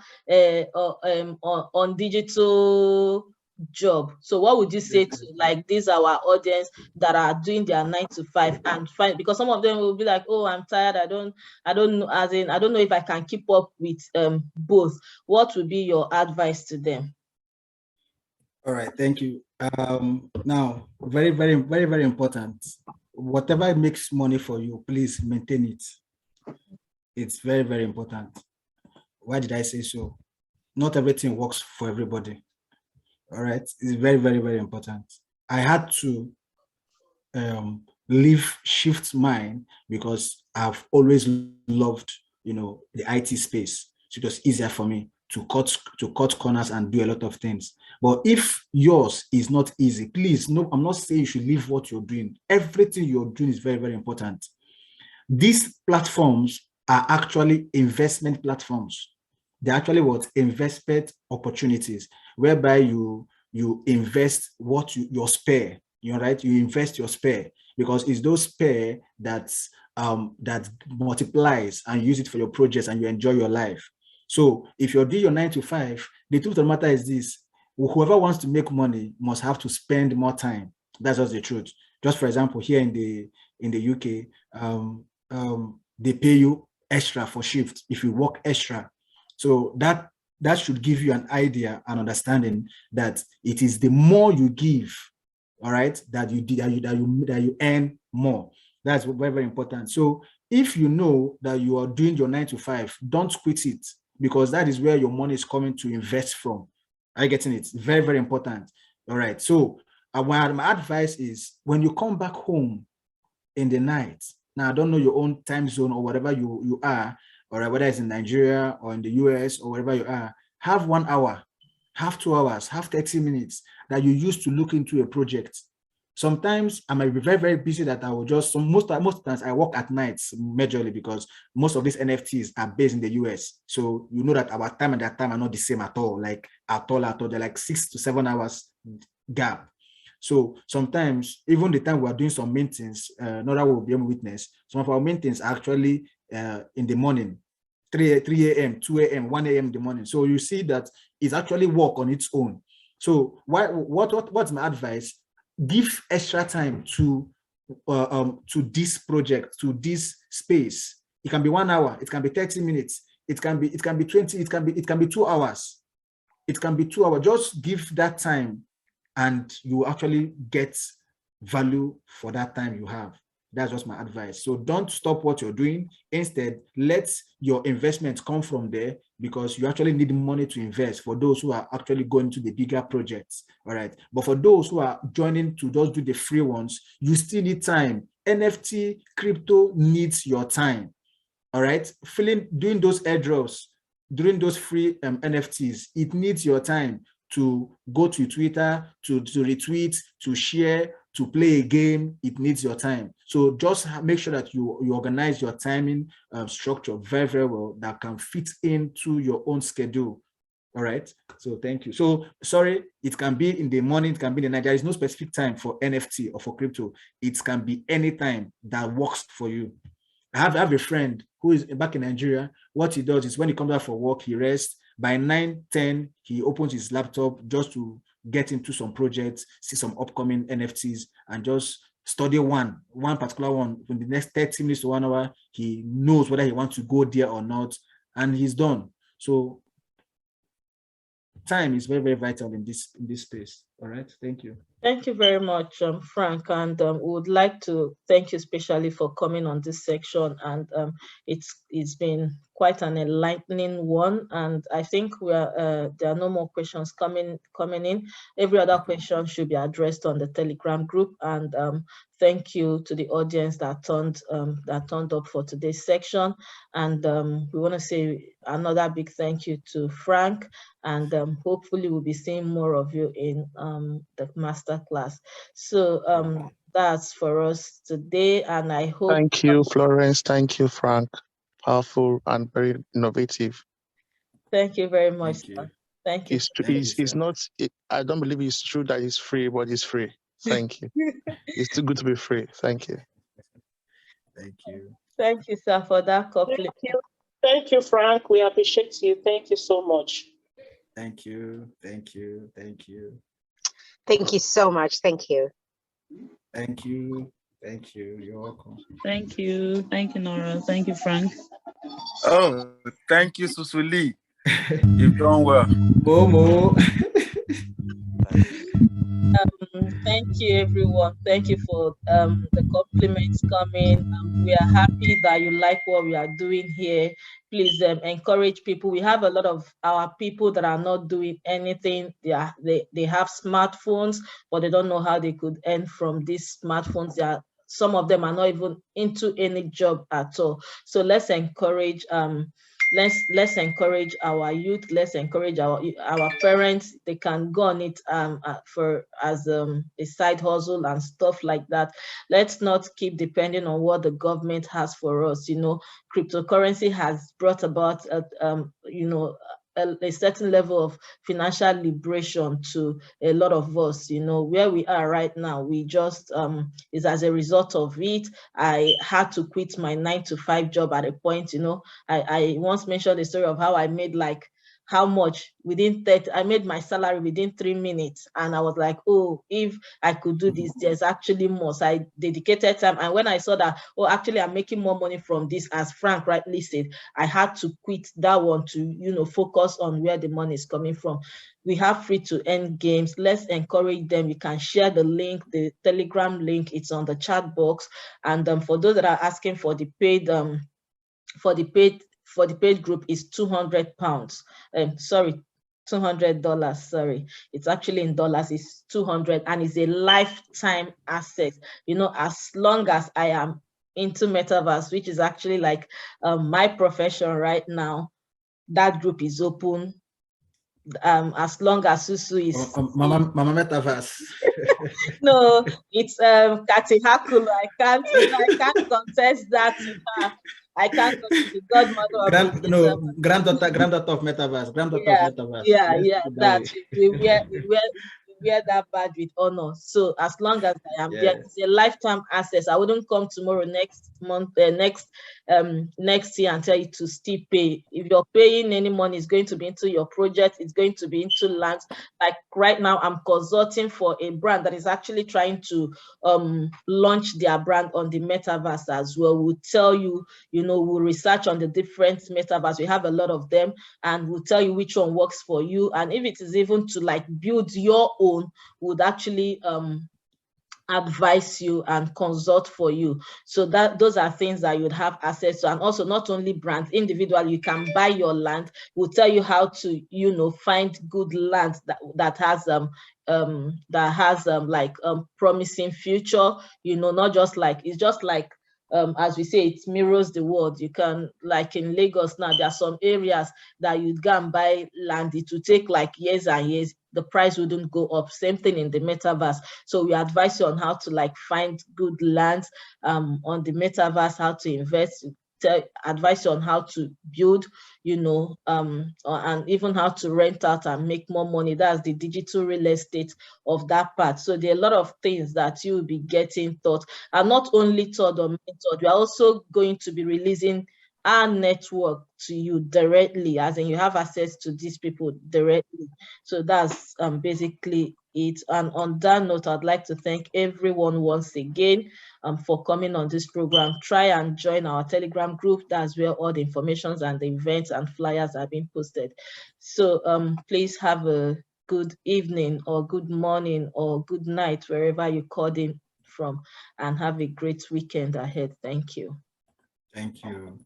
S1: on digital job. So what would you say to like these our audience that are doing their 9-to-5 and find, because some of them will be like, oh, I'm tired, I don't know, as in I don't know if I can keep up with both. What would be your advice to them?
S2: All right, thank you. Now, very, very, very, very important. Whatever makes money for you, please maintain it. It's very, very important. Why did I say so? Not everything works for everybody. All right, it's very, very, very important. I had to shift mine because I've always loved, the IT space. So it was easier for me to cut corners and do a lot of things. But if yours is not easy, please, no, I'm not saying you should leave what you're doing. Everything you're doing is very, very important. These platforms are actually investment platforms. They're actually what? Investment opportunities, whereby you invest your spare, right? You invest your spare, because it's those spare that multiplies and use it for your projects and you enjoy your life. So if you're doing your 9-to-5, the truth of the matter is this: whoever wants to make money must have to spend more time. That's just the truth. Just for example, here in the UK, they pay you extra for shift if you work extra. So that should give you an idea and understanding that it is the more you give, all right, that you earn more. That's very, very important. So if you know that you are doing your 9-to-5, don't quit it, because that is where your money is coming to invest from. Are you getting it? Very, very important. All right. So my advice is, when you come back home in the night, now I don't know your own time zone or whatever you are, or whether it's in Nigeria or in the US or wherever you are, have 1 hour, have 2 hours, have 30 minutes that you use to look into a project. Sometimes I might be very, very busy that I will just, most times I work at nights majorly, because most of these NFTs are based in the US. So you know that our time and their time are not the same at all, like at all. They're like 6 to 7 hours gap. So sometimes even the time we are doing some maintenance, Nora will be able to witness, some of our maintenance are actually in the morning, 3 a.m., 2 a.m., 1 a.m. in the morning. So you see that it's actually work on its own. So what's my advice? Give extra time to this project, to this space. It can be 1 hour, it can be 30 minutes, it can be 20, it can be 2 hours. It can be 2 hours. Just give that time and you actually get value for that time you have. That's just my advice. So don't stop what you're doing. Instead, let your investments come from there, because you actually need money to invest for those who are actually going to the bigger projects. All right. But for those who are joining to just do the free ones, you still need time. NFT, crypto needs your time. All right. Doing those airdrops, doing those free NFTs, it needs your time to go to Twitter, to retweet, to share, to play a game. It needs your time. So just make sure that you organize your timing structure very, very well, that can fit into your own schedule. All right. So thank you. So sorry, it can be in the morning, it can be in the night. There is no specific time for NFT or for crypto. It can be any time that works for you. I have a friend who is back in Nigeria. What he does is, when he comes out for work, he rests. By 9-10, he opens his laptop just to get into some projects, see some upcoming NFTs, and just study one particular one. In the next 30 minutes to 1 hour, he knows whether he wants to go there or not, and he's done. So time is very, very vital in this space. All right. Thank you.
S1: Thank you very much, Frank, and we would like to thank you especially for coming on this section, and it's been quite an enlightening one, and I think there are no more questions coming in. Every other question should be addressed on the Telegram group, and thank you to the audience that turned up for today's section, and we want to say another big thank you to Frank, and hopefully we'll be seeing more of you in the master class. So that's for us today, and I hope.
S3: Thank you, Florence. Thank you, Frank. powerful and very innovative.
S1: Thank you very much,
S2: Thank you.
S1: sir. Thank you.
S3: It's not. I don't believe it's true that it's free, but it's free. Thank you. It's too good to be free. Thank you.
S2: Thank you.
S1: Thank you, sir, for that compliment.
S4: Thank you, Frank. We appreciate you. Thank you so much.
S2: Thank you. Thank you. Thank you.
S5: Thank you so much. Thank you.
S2: Thank you. Thank you. You're welcome.
S6: Thank you. Thank you, Nora. Thank you, Frank.
S7: Oh, thank you, Susu Lee. You've done well.
S2: Momo.
S1: Thank you, everyone. Thank you for the compliments coming. We are happy that you like what we are doing here. Please encourage people. We have a lot of our people that are not doing anything. They have smartphones, but they don't know how they could earn from these smartphones. Some of them are not even into any job at all. So let's encourage let's encourage our youth. Let's encourage our parents. They can go on it as a side hustle and stuff like that. Let's not keep depending on what the government has for us. You know, cryptocurrency has brought about a certain level of financial liberation to a lot of us. You know, where we are right now, we just is as a result of it. I had to quit my 9-to-5 job at a point. You know, I once mentioned the story of how I made like how much within 30, I made my salary within 3 minutes, and I was like, oh, if I could do this, there's actually more. So I dedicated time, and when I saw that, oh, actually I'm making more money from this, as Frank rightly said, I had to quit that one to, you know, focus on where the money is coming from. We have free to earn games. Let's encourage them. You can share the link, the Telegram link, it's on the chat box. And for those that are asking for the paid group is £200. Sorry, $200. Sorry, it's actually in dollars. It's 200, and it's a lifetime access. You know, as long as I am into metaverse, which is actually like my profession right now, that group is open. As long as Susu is
S2: Mama Metaverse.
S1: no, it's Kati Hakulu. I can't contest that to her. I can't go to the godmother of
S2: Granddaughter of Metaverse. Granddaughter of Metaverse.
S1: Yeah. That we wear that badge with honor. So as long as I am there, it's a lifetime access. I wouldn't come tomorrow, next month, next year and tell you to still pay. If you're paying any money, it's going to be into your project, it's going to be into lands. Like right now, I'm consulting for a brand that is actually trying to launch their brand on the metaverse as well. We'll tell you, we'll research on the different metaverse. We have a lot of them, and we'll tell you which one works for you. And if it is even to like build your own, would actually advise you and consult for you. So that those are things that you'd have access to. And also not only brands, individual, you can buy your land. We'll tell you how to find good land that has promising future, not just like, it's just like as we say, it mirrors the world. You can, like in Lagos now, there are some areas that you'd go and buy land, it will take like years and years, the price wouldn't go up. Same thing in the metaverse. So we advise you on how to like find good lands on the metaverse, how to invest, advise you on how to build, and even how to rent out and make more money. That's the digital real estate of that part. So there are a lot of things that you will be getting taught, and not only taught or mentored. We are also going to be releasing our network to you directly, as in you have access to these people directly. So that's basically it. And on that note, I'd like to thank everyone once again for coming on this program. Try and join our Telegram group. That's where all the informations and the events and flyers are being posted. So please have a good evening or good morning or good night, wherever you called in from, and have a great weekend ahead. Thank you.
S2: Thank you.